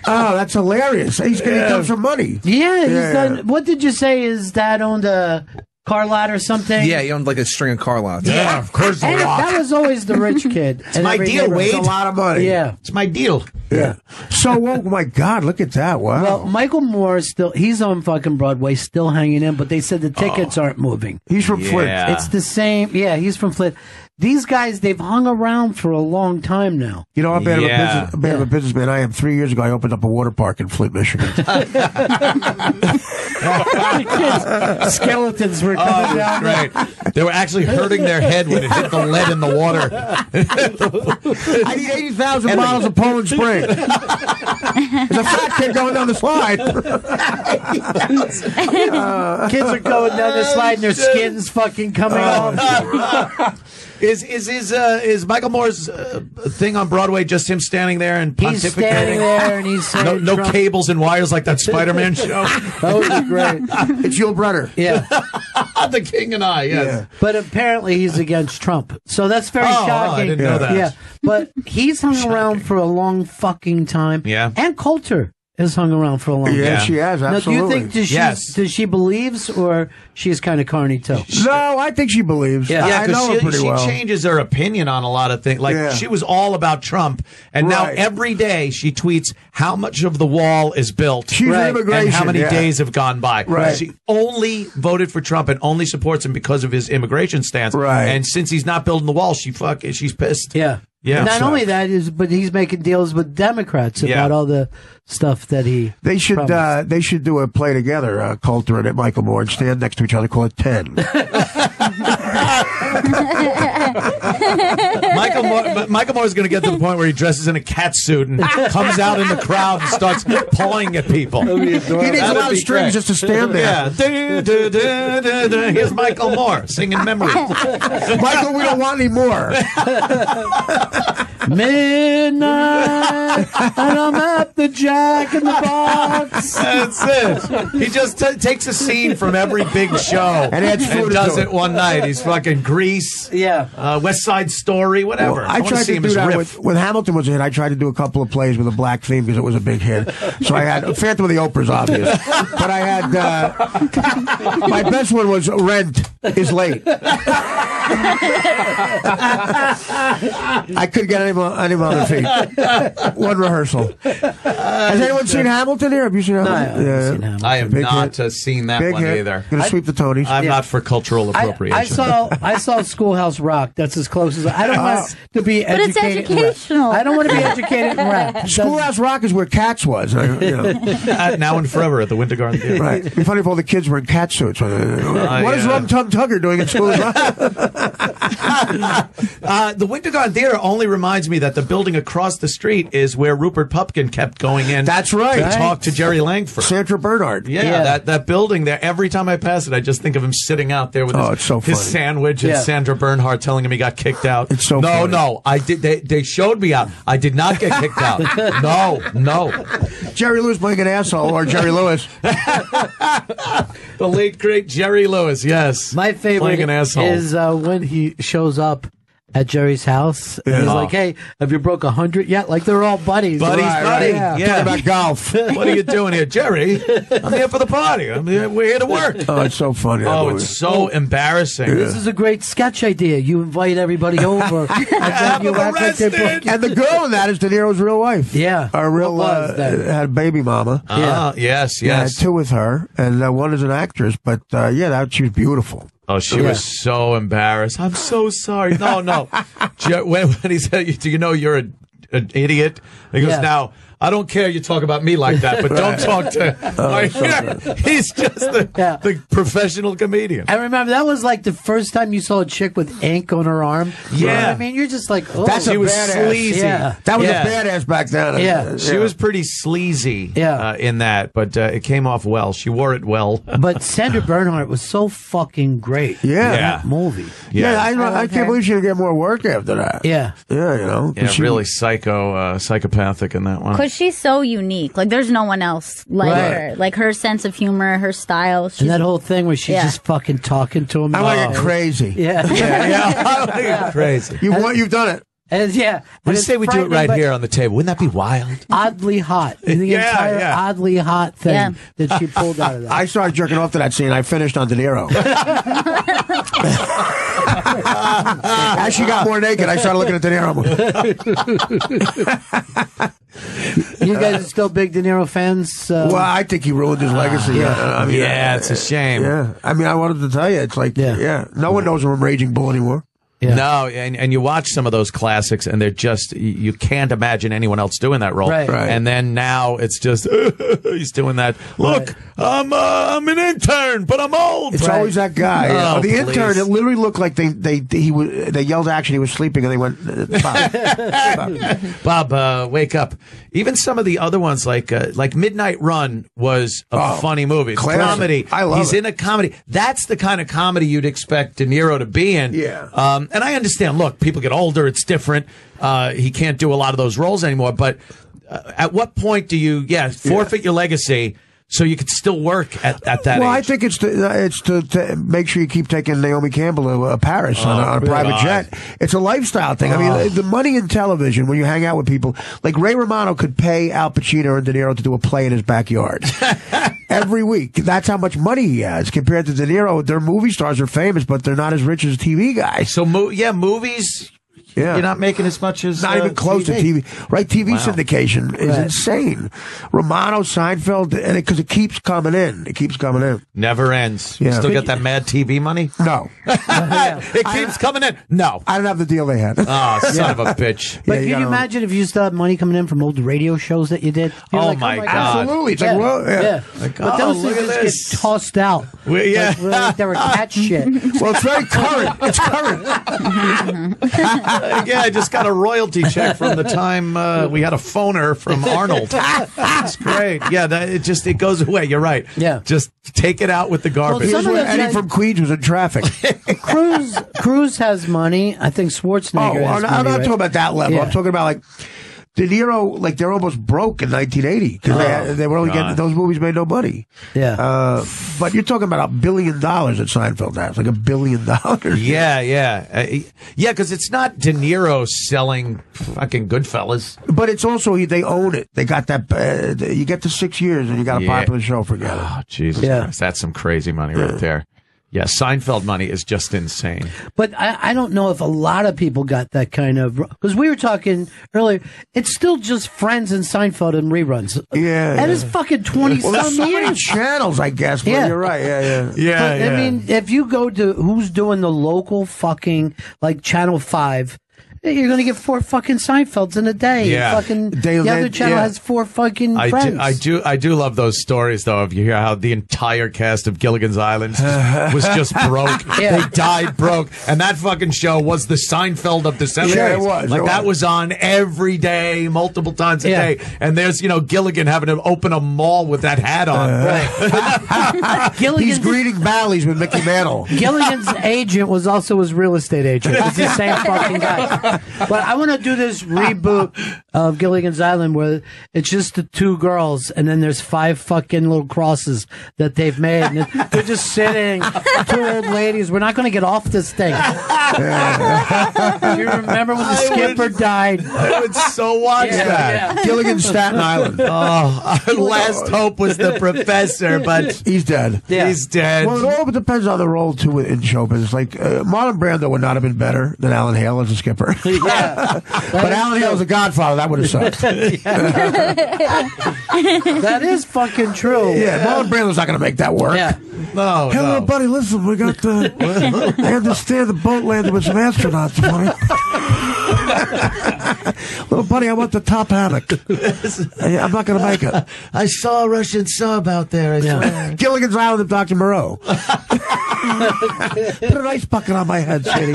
Oh, that's hilarious. He comes from money. Yeah, he's done. What did you say his dad owned a car lot or something? Yeah, he owned like a string of car lots. Yeah, of course. And that was always the rich kid. It's my deal, Wade. It's a lot of money. Yeah. It's my deal. Yeah. So, oh my God, look at that. Wow. Well, Michael Moore he's on fucking Broadway, still hanging in, but they said the tickets aren't moving. He's from Flint. It's the same. Yeah, he's from Flint. These guys, they've hung around for a long time now. You know how bad of a businessman I am. 3 years ago, I opened up a water park in Flint, Michigan. Skeletons were coming down. Right. They were actually hurting their head when it hit the lead in the water. I need 80,000 bottles of Poland Spring. There's a fat kid going down the slide. Kids are going down the slide and their skin's fucking coming off. Is Michael Moore's thing on Broadway just him standing there and pontificating? He's standing there and he's saying no cables and wires like that Spider-Man show. That was great. It's Yul Brynner. Yeah. The King and I, yes. Yeah. But apparently he's against Trump. So that's very shocking. I didn't know that. Yeah. But he's hung around for a long fucking time. Yeah. And Coulter has hung around for a long time. Yeah, she has, absolutely. Now, do you think does she believes or she's kind of carny too? No, I think she believes. Yeah, I know her pretty she well. changes her opinion on a lot of things. Like she was all about Trump, and now every day she tweets how much of the wall is built. She's immigration, and how many days have gone by. Right. She only voted for Trump and only supports him because of his immigration stance. Right. And since he's not building the wall, she's pissed. Yeah. Yeah. Not only that but he's making deals with Democrats about all the stuff that he. They should promised. they should do a play together, Coulter and Michael Moore, and stand next to each other. Call it 10. Michael Moore is going to get to the point where he dresses in a cat suit and comes out in the crowd and starts pawing at people. He needs a lot of strings just to stand there. Yeah. Here's Michael Moore singing Memories. Michael, we don't want any more. Midnight, and I'm at the Jack in the Box. That's it. He just takes a scene from every big show and does it one night. He's fucking Grease, West Side Story, whatever. Well, I tried to do that when Hamilton was a hit. I tried to do a couple of plays with a black theme because it was a big hit. So I had Phantom of the Opera's obvious, but I had my best one was Rent is Late. I couldn't get any on their feet. One rehearsal. Has anyone seen Hamilton here? Have you seen Hamilton? No, I haven't seen Hamilton. I have not seen that big one hit. either. Gonna sweep the Tonys. I'm not for cultural appropriation. I saw Schoolhouse Rock. That's as close as I don't want to be But it's educated. educational. I don't want to be educated in rap. Schoolhouse Rock is where Cats was. Now and forever at the Winter Garden Theater. Right. It'd be funny if all the kids were in cat suits. What is Rum Tum Tugger doing at Schoolhouse Rock? The Winter Garden Theater only reminds me that the building across the street is where Rupert Pupkin kept going in. That's right. To talk to Jerry Langford. Sandra Bernhard. Yeah. That building there. Every time I pass it, I just think of him sitting out there with his sandwich and Sandra Bernhard telling him he got kicked out. It's so funny. No, I did. They showed me out. I did not get kicked out. No. Jerry Lewis playing an asshole, or Jerry Lewis. The late great Jerry Lewis. Yes, my favorite playing an asshole is when he shows up at Jerry's house, and he's like, "Hey, have you broke 100 yet?" Like they're all buddies. Buddy. Yeah. Talking about golf. What are you doing here, Jerry? I'm here for the party. We're here to work. Oh, it's so funny. Oh, it's so embarrassing. This is a great sketch idea. You invite everybody over, and then you act like they're broke. And the girl in that is De Niro's real wife. Yeah, our real had a baby mama. Yes. Yeah, had two with her, and one is an actress. But she was beautiful. Oh, she was so embarrassed. I'm so sorry. No. When he said, "Do you know you're an idiot?" He goes, "Now, I don't care you talk about me like that, but don't talk to..." He's just the professional comedian. I remember that was like the first time you saw a chick with ink on her arm. Yeah. You know what I mean, you're just like, oh. That's she was badass. sleazy. Yeah. That was a badass back then. Yeah. She was pretty sleazy in that, but it came off well. She wore it well. But Sandra Bernhardt was so fucking great in that movie. Yeah, I can't believe she didn't get more work after that. Yeah. Yeah, She really psychopathic in that one. Because she's so unique. Like, there's no one else like her. Like, her sense of humor, her style. And that whole thing where she's just fucking talking to him. I like it crazy. Yeah. I like it crazy. You've done it. And Let's say we do it right here on the table. Wouldn't that be wild? Oddly hot. The entire oddly hot thing that she pulled out of that. I started jerking off to that scene. I finished on De Niro. As she got more naked, I started looking at De Niro. You guys are still big De Niro fans? Well, I think he ruined his legacy. It's a shame. Yeah. I mean, I wanted to tell you, it's like, no one knows I'm Raging Bull anymore. Yeah. No, and you watch some of those classics, and they're just, you can't imagine anyone else doing that role. Right. And then now it's just, he's doing that. Look, I'm an intern, but I'm old. It's always that guy. Oh, the intern, it literally looked like they yelled action, he was sleeping, and they went, Bob, wake up. Even some of the other ones, like Midnight Run was a funny movie. It's comedy. I love He's in a comedy. That's the kind of comedy you'd expect De Niro to be in. Yeah. And I understand, look, people get older, it's different. He can't do a lot of those roles anymore. But at what point do you, forfeit your legacy so you could still work at that age? Well, I think it's to make sure you keep taking Naomi Campbell to Paris on a private jet. It's a lifestyle thing. I mean, the money in television, when you hang out with people, like Ray Romano could pay Al Pacino and De Niro to do a play in his backyard. Every week. That's how much money he has compared to De Niro. Their movie stars are famous, but they're not as rich as TV guys. So, movies... Yeah. You're not making as much as not even close to TV. Right, TV syndication is insane. Romano, Seinfeld, and because it keeps coming in. It keeps coming in. Never ends. You still get that Mad TV money? No. It keeps coming in? No. I don't have the deal they had. Oh, son of a bitch. But can you imagine if you still had money coming in from old radio shows that you did? Oh, my God. Absolutely. It's like, well, Like, but those things just get tossed out. Like they were cat shit. Well, it's very current. It's current. I just got a royalty check from the time we had a phoner from Arnold. That's great. Yeah, it goes away. You're right. Yeah. Just take it out with the garbage. Here's where Eddie from Queens was in traffic. Cruz has money. I think Schwarzenegger has money. I'm not talking about that level. I'm talking about like De Niro, like they're almost broke in 1980 because they were only getting, those movies made no money. Yeah. But you're talking about $1 billion that Seinfeld has, like $1 billion. Yeah, because it's not De Niro selling fucking Goodfellas. But it's also, they own it. They got that, you get to 6 years and you got a popular show, forget it. Oh, Jesus Christ. That's some crazy money right there. Yeah, Seinfeld money is just insane. But I don't know if a lot of people got that kind of... Because we were talking earlier, it's still just Friends and Seinfeld and reruns. Yeah. And it's fucking 20-some there's so many years. channels, I guess. But you're right. Yeah. I mean, if you go to who's doing the local fucking, like, Channel 5... You're going to get 4 fucking Seinfelds in a day. Yeah. The other channel has 4 fucking Friends. I do love those stories, though, of you hear how the entire cast of Gilligan's Island was just broke. They died broke. And that fucking show was the Seinfeld of the 70s. Yeah, it was. Like, that was on every day, multiple times a day. And there's, Gilligan having to open a mall with that hat on. He's greeting valleys with Mickey Mantle. Gilligan's agent was also his real estate agent. It's the same fucking guy. But I want to do this reboot of Gilligan's Island where it's just the two girls and then there's 5 fucking little crosses that they've made. And they're just sitting, 2 old ladies. We're not going to get off this thing. Do you remember when the skipper died? I would so watch that. Yeah. Gilligan's Staten Island. Oh, our last hope was the professor, but he's dead. Yeah. He's dead. Well, it all depends on the role, too, in show business. Like, Marlon Brando would not have been better than Alan Hale as a skipper. Yeah. But Alan Hale's a godfather. That would have sucked. That is fucking true. Yeah, Marlon Brando's not going to make that work. Yeah. No, Hey, little buddy, listen, we got the... I understand the boat landed with some astronauts, buddy. Little buddy, I want the top hammock. I'm not going to make it. I saw a Russian sub out there. I swear. Gilligan's Island of Dr. Moreau. Put an ice bucket on my head, sweetie.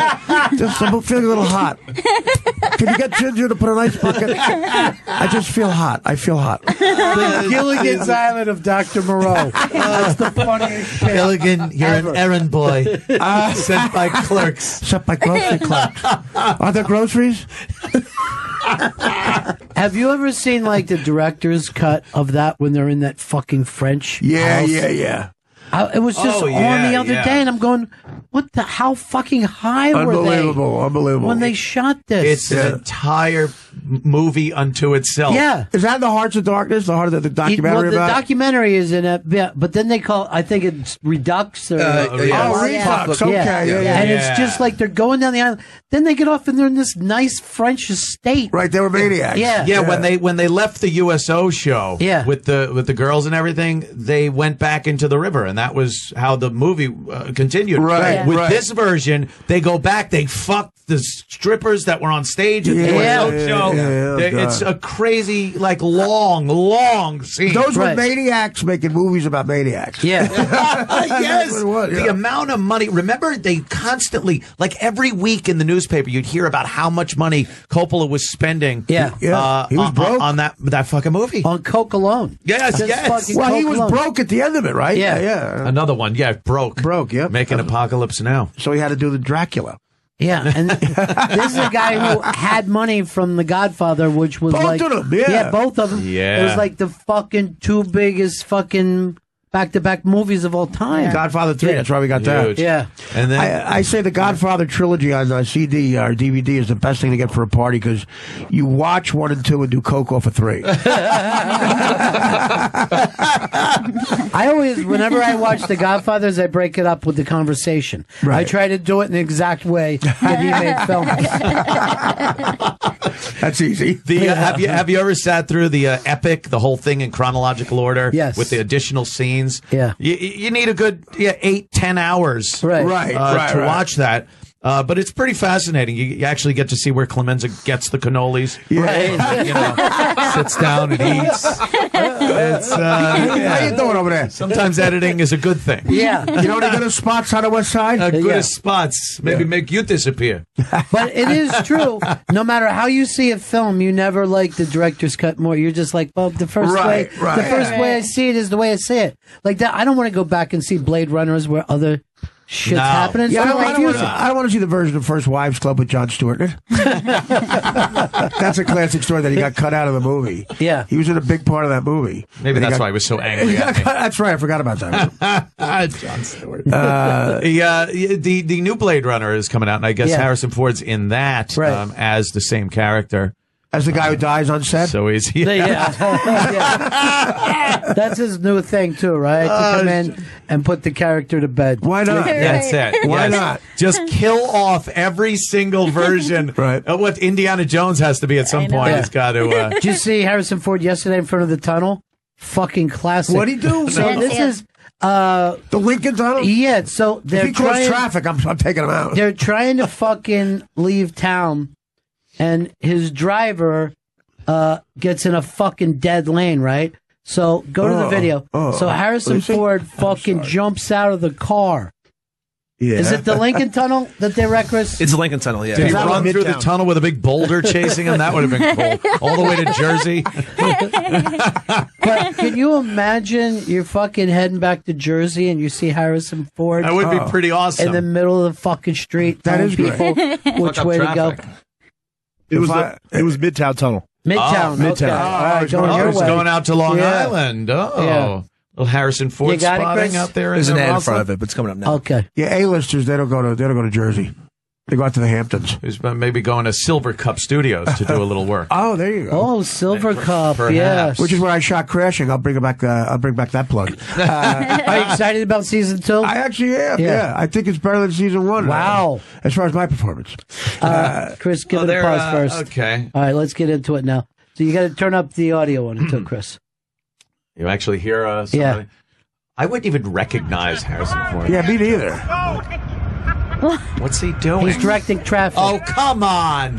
Just, I'm feeling a little hot. Can you get Ginger to put an ice bucket? I just feel hot. I feel hot. The Gilligan's Island of Dr. Moreau. That's the funniest shit. Gilligan, you're an errand boy. Sent by clerks. Sent by grocery clerks. Are there groceries? Have you ever seen like the director's cut of that when they're in that fucking French house? Yeah. It was just on the other day, and I'm going, what the? How fucking high were they? Unbelievable. When they shot this. It's an entire movie unto itself. Yeah. Is that the Hearts of Darkness? The heart of the documentary the about? documentary is in it, yeah, but then they call, I think it's Redux. Or, Redux. Okay. Yeah. And it's just like they're going down the island. Then they get off and they're in this nice French estate. Right, they were maniacs. Yeah. When they left the USO show with the girls and everything, they went back into the river, and that was how the movie continued. Right. With this version, they go back, they fuck the strippers that were on stage at the USO show. It's a crazy, like, long scene. Those were maniacs making movies about maniacs. Yeah. Yes. The amount of money. Remember, they constantly, like every week in the newspaper, you'd hear about how much money Coppola was spending. He was broke on that fucking movie. On coke alone. Yes. Well, he was broke at the end of it, right? Yeah. Another one. Yeah, broke. Yeah. Making Apocalypse Now. So he had to do the Dracula. Yeah, and this is a guy who had money from The Godfather, which was both of them, both of them. Yeah. It was like the fucking 2 biggest fucking back-to-back movies of all time. Godfather 3, that's why we got that. Yeah. And then I say the Godfather trilogy on CD or DVD is the best thing to get for a party because you watch 1 and 2 and do coke off of 3. I always, whenever I watch The Godfathers, I break it up with the conversation. Right. I try to do it in the exact way that he made films. That's easy. Have you ever sat through the epic, the whole thing in chronological order? Yes. With the additional scenes? Yeah. You need a good 8-10 hours Right. to watch that. But it's pretty fascinating. You actually get to see where Clemenza gets the cannolis. Right. Sits down and eats. How you doing over there? Sometimes editing is a good thing. Yeah. You know any good spots on the west side? Good spots. Maybe make you disappear. But it is true. No matter how you see a film, you never like the director's cut more. You're just like, well, the first way I see it is the way I see it. Like that. I don't want to go back and see Blade Runners where other shit's happening. Yeah, I don't want to see the version of First Wives Club with Jon Stewart in it. That's a classic story that he got cut out of the movie. Yeah. He was in a big part of that movie. Maybe that's why he was so angry at me. That's right. I forgot about that. Jon Stewart. The new Blade Runner is coming out, and I guess Harrison Ford's in that as the same character. As the guy who dies on set? So is he. That's his new thing, too, right? To come in and put the character to bed. Why not? That's it. Why not? Just kill off every single version of what Indiana Jones has to be at some point. It's got to. Did you see Harrison Ford yesterday in front of the tunnel? Fucking classic. What'd he do? So this is... the Lincoln Tunnel? Yeah, so they're if he crossed traffic, I'm taking him out. They're trying to fucking leave town. And his driver gets in a fucking dead lane, right? So go to the video. So Harrison Ford fucking jumps out of the car. Yeah. Is it the Lincoln Tunnel that they wreck us? It's the Lincoln Tunnel, yeah. Did he run through the tunnel with a big boulder chasing him? That would have been cool. All the way to Jersey. But can you imagine you're fucking heading back to Jersey and you see Harrison Ford? That would be pretty awesome. In the middle of the fucking street. That is people which way to go. It was Midtown Tunnel. Midtown. Midtown. Okay. All right, It's going out to Long Island. Little Harrison Ford spotting out there. There's an ad in front of it, but it's coming up now. Okay. Yeah, A-listers, they don't go to Jersey. They go out to the Hamptons. Who's maybe going to Silver Cup Studios to do a little work. Oh, there you go. Oh, Silver Cup, perhaps. yes. Which is where I shot Crashing. I'll bring back that plug. Are you excited about season 2? I actually am. Yeah, I think it's better than season 1. Wow. As far as my performance. Chris, give it a pause first. Okay. All right, let's get into it now. So you got to turn up the audio on it too, Chris. You actually hear somebody? Yeah. I wouldn't even recognize Harrison Ford. Yeah, me neither. What's he doing? He's directing traffic. Oh, come on.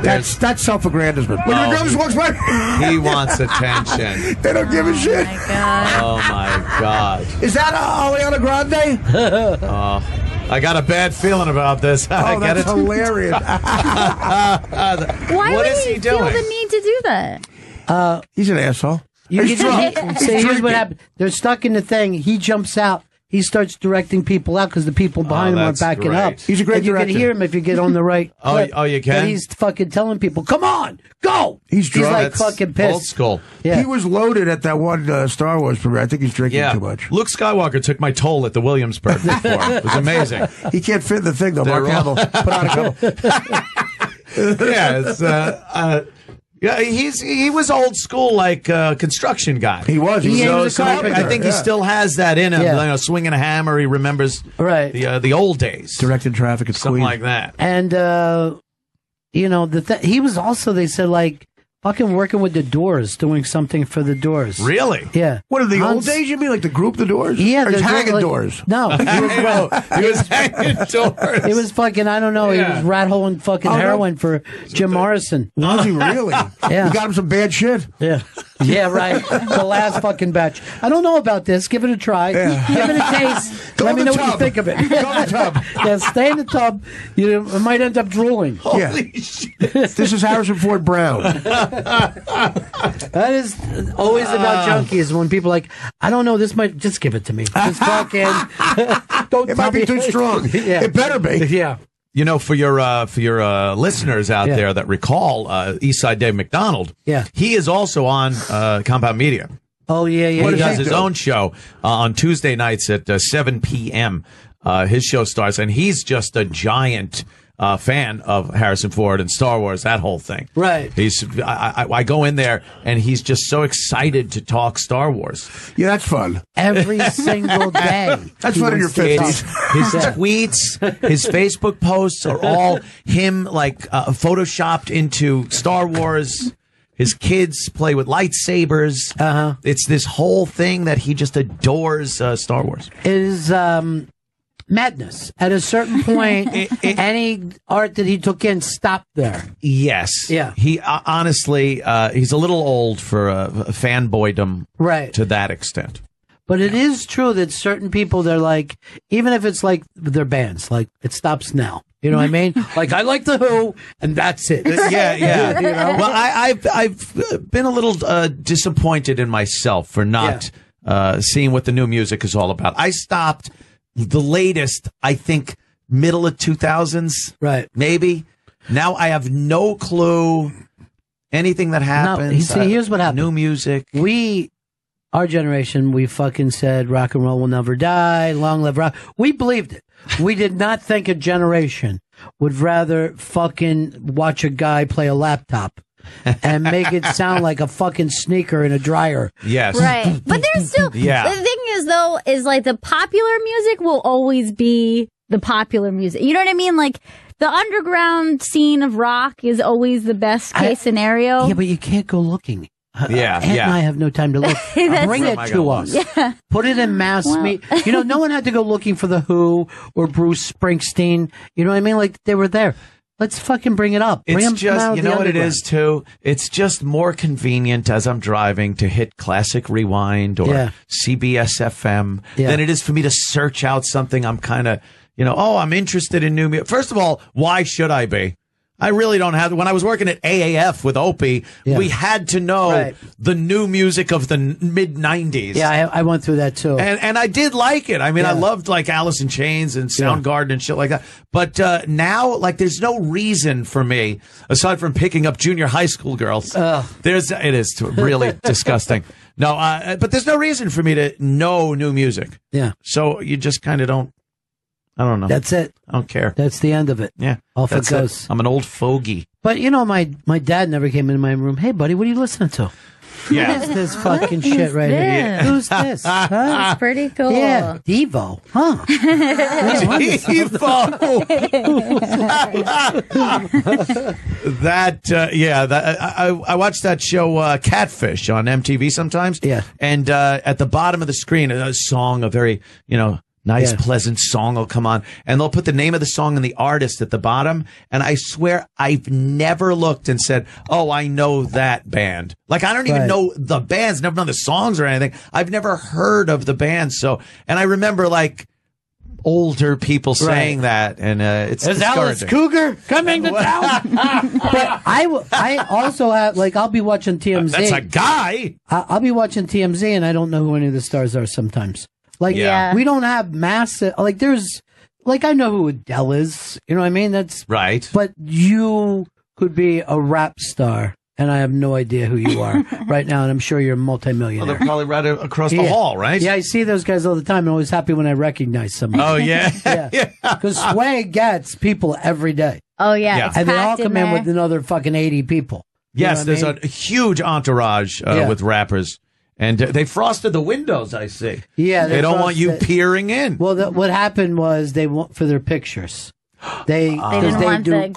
That's self-aggrandizement. When the girl just walks by, He wants attention. they don't give a shit. Oh, my God. Is that Ariana Grande? I got a bad feeling about this. Oh, that's hilarious. Why would he feel the need to do that? He's an asshole. Here's what happened. They're stuck in the thing. He jumps out. He starts directing people out because the people behind him are backing up. He's a great director. You can hear him if you get on the right. Oh, you can? But he's fucking telling people, "Come on, go!" He's drunk. like fucking pissed. Old school. Yeah. He was loaded at that one Star Wars premiere. I think he's drinking too much. Luke Skywalker took my toll at the Williamsburg before. It was amazing. He can't fit in the thing, though. Mark Hamill put on a couple. Yeah, he was old school, like construction guy. He was. He was a carpenter. I think he still has that in him. Yeah. You know, swinging a hammer. He remembers the old days, directing traffic at something Queen. like that. And he was also, they said, like fucking working with the Doors, doing something for the Doors. Really? Yeah. What, in the old days, you mean, like the group The Doors? Yeah. Or he's hanging doors? No. He was hanging doors. He was fucking, I don't know, he was rat-holing fucking heroin for Jim Morrison. Was he really? Yeah. You got him some bad shit? Yeah. Yeah, right. The last fucking batch. I don't know about this. Give it a try. Yeah. Give it a taste. Let me know what you think of it. Go in the tub. Yeah, stay in the tub. You might end up drooling. Holy shit. This is Harrison Ford Brown. That is always about junkies when people are like, I don't know, this might, just give it to me. Just fucking. It might be too strong. Yeah. It better be. Yeah. You know, for your listeners out there that recall Eastside Dave McDonald, he is also on Compound Media. Oh, yeah. He does his own show on Tuesday nights at 7 p.m. His show starts, and he's just a giant fan of Harrison Ford and Star Wars, that whole thing. Right. I go in there, and he's just so excited to talk Star Wars. Yeah, that's fun. Every single day. That's fun in your 50s. His tweets, his Facebook posts are all him, like, photoshopped into Star Wars. His kids play with lightsabers. It's this whole thing that he just adores Star Wars. It is madness. At a certain point, any art that he took in stopped there. Yes. Yeah. He honestly, he's a little old for fanboydom, right, to that extent. But it is true that certain people, they're like, even if it's like their bands, like it stops now. You know what I mean? Like, I like The Who, and that's it. Yeah. You know? Well, I've been a little disappointed in myself for not seeing what the new music is all about. I stopped the latest, I think, middle of 2000s. Right. Maybe. Now I have no clue anything that happens. No, see, here's what happened. New music. Our generation, we fucking said rock and roll will never die, long live rock. We believed it. We did not think a generation would rather fucking watch a guy play a laptop and make it sound like a fucking sneaker in a dryer. Yes. Right. But there's still, the thing is though, is like the popular music will always be the popular music. You know what I mean? Like the underground scene of rock is always the best case scenario. Yeah, but you can't go looking. Ant and I have no time to look. Bring it to us. Yeah. Put it in mass media. You know, no one had to go looking for The Who or Bruce Springsteen. You know what I mean? Like, they were there. Let's fucking bring it up. It's just, you know what it is, too? It's just more convenient as I'm driving to hit Classic Rewind or CBS FM than it is for me to search out something I'm kind of, I'm interested in new music. First of all, why should I be? I really don't have. When I was working at AAF with Opie, we had to know the new music of the mid '90s. Yeah, I went through that too, and I did like it. I mean, I loved like Alice in Chains and Soundgarden and shit like that. But now, like, there's no reason for me aside from picking up junior high school girls. It is really disgusting. No, but there's no reason for me to know new music. Yeah. So you just kind of don't. I don't know. That's it. I don't care. That's the end of it. Yeah. Off it goes. I'm an old fogey. But, you know, my dad never came into my room. Hey, buddy, what are you listening to? Yeah. What is this fucking shit right here? Yeah. Who's this? Huh? That's pretty cool. Yeah. Devo. Huh? I watched that show Catfish on MTV sometimes. Yeah. And at the bottom of the screen, a song, a very, nice, pleasant song will come on, and they'll put the name of the song and the artist at the bottom. And I swear I've never looked and said, oh, I know that band. Like, I don't even know the bands, never know the songs or anything. I've never heard of the band. So, and I remember like older people saying that, and it's discouraging. Alice Cougar coming to town? But I also have, like, I'll be watching TMZ. That's a guy. I'll be watching TMZ, and I don't know who any of the stars are sometimes. Like, we don't have massive, like, there's, like, I know who Adele is, you know what I mean? That's right. But you could be a rap star, and I have no idea who you are right now, and I'm sure you're a multimillionaire. Well, they're probably right across the hall, right? Yeah, I see those guys all the time. I'm always happy when I recognize somebody. Oh, yeah. Because Sway gets people every day. Oh, yeah. And they all come in with another fucking 80 people. Yes, there's a huge entourage with rappers. And they frosted the windows, I see. Yeah. They don't want you peering in. Well, what happened was they want for their pictures. They didn't want do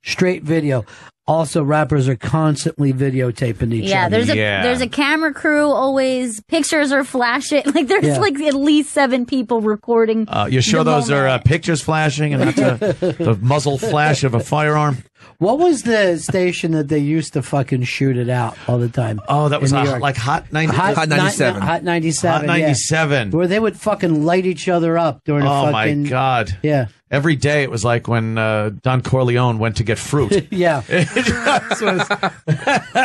straight video. Also, rappers are constantly videotaping each other. There's a camera crew always. Pictures are flashing. Like, there's like at least 7 people recording. You sure those are pictures flashing and not the muzzle flash of a firearm? What was the station that they used to fucking shoot it out all the time? Oh, that was like Hot 97. Hot 97. Hot 97. Where they would fucking light each other up during a fucking... Oh, my God. Yeah. Every day it was like when Don Corleone went to get fruit. Yeah.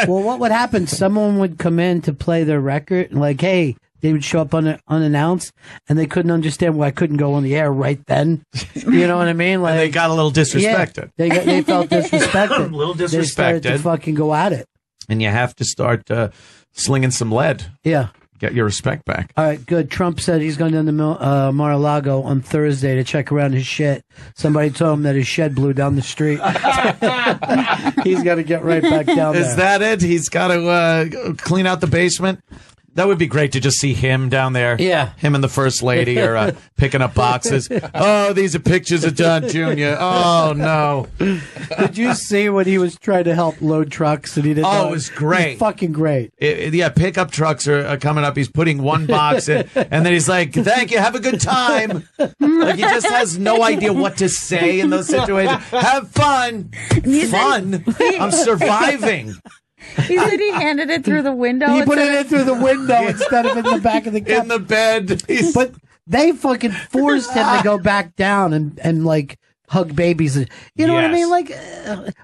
Well, what would happen? Someone would come in to play their record, and like, hey, they would show up unannounced, and they couldn't understand why I couldn't go on the air right then. You know what I mean? Like, and they got a little disrespected. Yeah, they felt disrespected. A little disrespected. They started to fucking go at it. And you have to start slinging some lead. Yeah. Get your respect back. All right, good. Trump said he's going down to Mar-a-Lago on Thursday to check around his shit. Somebody told him that his shed blew down the street. He's got to get right back down there. Is that it? He's got to clean out the basement? That would be great to just see him down there. Yeah. Him and the First Lady are picking up boxes. Oh, these are pictures of John Jr. Oh, no. Did you see when he was trying to help load trucks? And he didn't it was great. It was fucking great. Pickup trucks are coming up. He's putting one box in, and then he's like, thank you, have a good time. Like, he just has no idea what to say in those situations. Have fun. Fun? I'm surviving. He said he handed it through the window. He put it in through the window instead of in the back of the cab. In the bed. But they fucking forced him to go back down and like hug babies. You know what I mean? Like,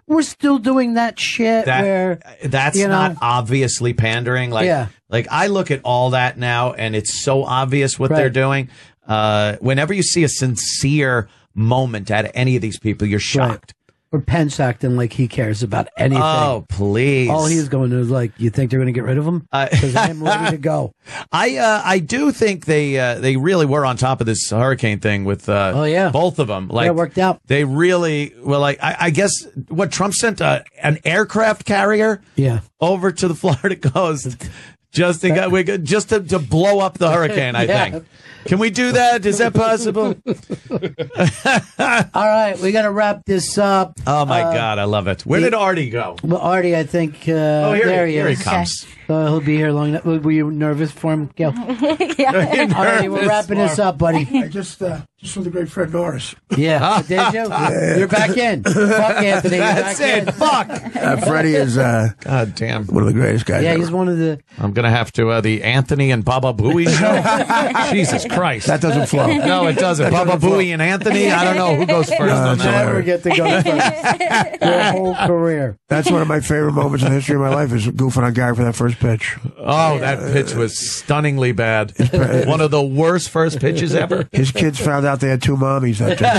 we're still doing that shit that's not obviously pandering. Like I look at all that now, and it's so obvious what they're doing. Whenever you see a sincere moment out of any of these people, you're shocked. Or Pence acting like he cares about anything. Oh, please. All he's going to is like, you think they're going to get rid of him? Because I'm ready to go. I do think they really were on top of this hurricane thing with both of them. Like, it worked out. They really, I guess what Trump sent an aircraft carrier over to the Florida coast just to blow up the hurricane, I think. Can we do that? Is that possible? All right, we got to wrap this up. Oh, my God, I love it. Where did Artie go? Well, Artie, I think, there he is. Here he comes. He'll be here long enough. Were you nervous for him, Gil? Yeah. Artie, we're wrapping this up, buddy. I just Just with the great Fred Norris. Yeah, did you? You're back in. Fuck Anthony. That's it. Fuck. Freddie is God damn. one of the greatest guys. Yeah, ever. he's one of the. I'm gonna have to the Anthony and Baba Booey show. Jesus Christ, That doesn't flow. no, it doesn't. Baba Booey and Anthony. I don't know who goes first. on that. Never get to go first. Your whole career. That's one of my favorite moments in the history of my life is goofing on Gary for that first pitch. Oh, that pitch was stunningly bad. One of the worst first pitches ever. His kids found out they had two mommies that day.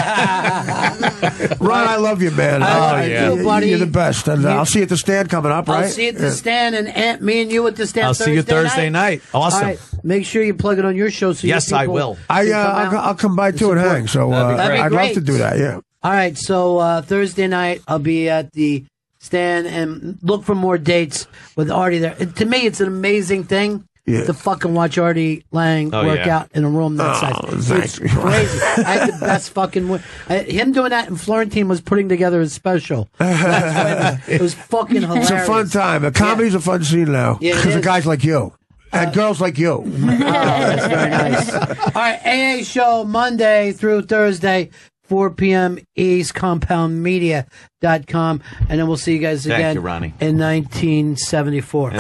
Ron, I love you, man. Yeah. Buddy. You're the best. And I'll see you at the stand coming up, right? I'll see you at the stand, and me and you at the stand. I'll see you Thursday night. Awesome. All right. Make sure you plug it on your show. So yes, I will. I'll come by too and hang. So I'd love to do that. Yeah. All right. So Thursday night, I'll be at the stand and look for more dates with Artie there. To me, it's an amazing thing. Yeah. To fucking watch Artie Lange work out in a room that size. It's crazy. I had the best fucking... him doing that and Florentine was putting together a special. It was fucking hilarious. It's a fun time. Comedy's a fun scene now. Because of guys like you. And girls like you. Oh, that's very nice. All right, AA show Monday through Thursday, 4 p.m. East, compoundmedia.com. And then we'll see you guys again you, Ronnie. in 1974.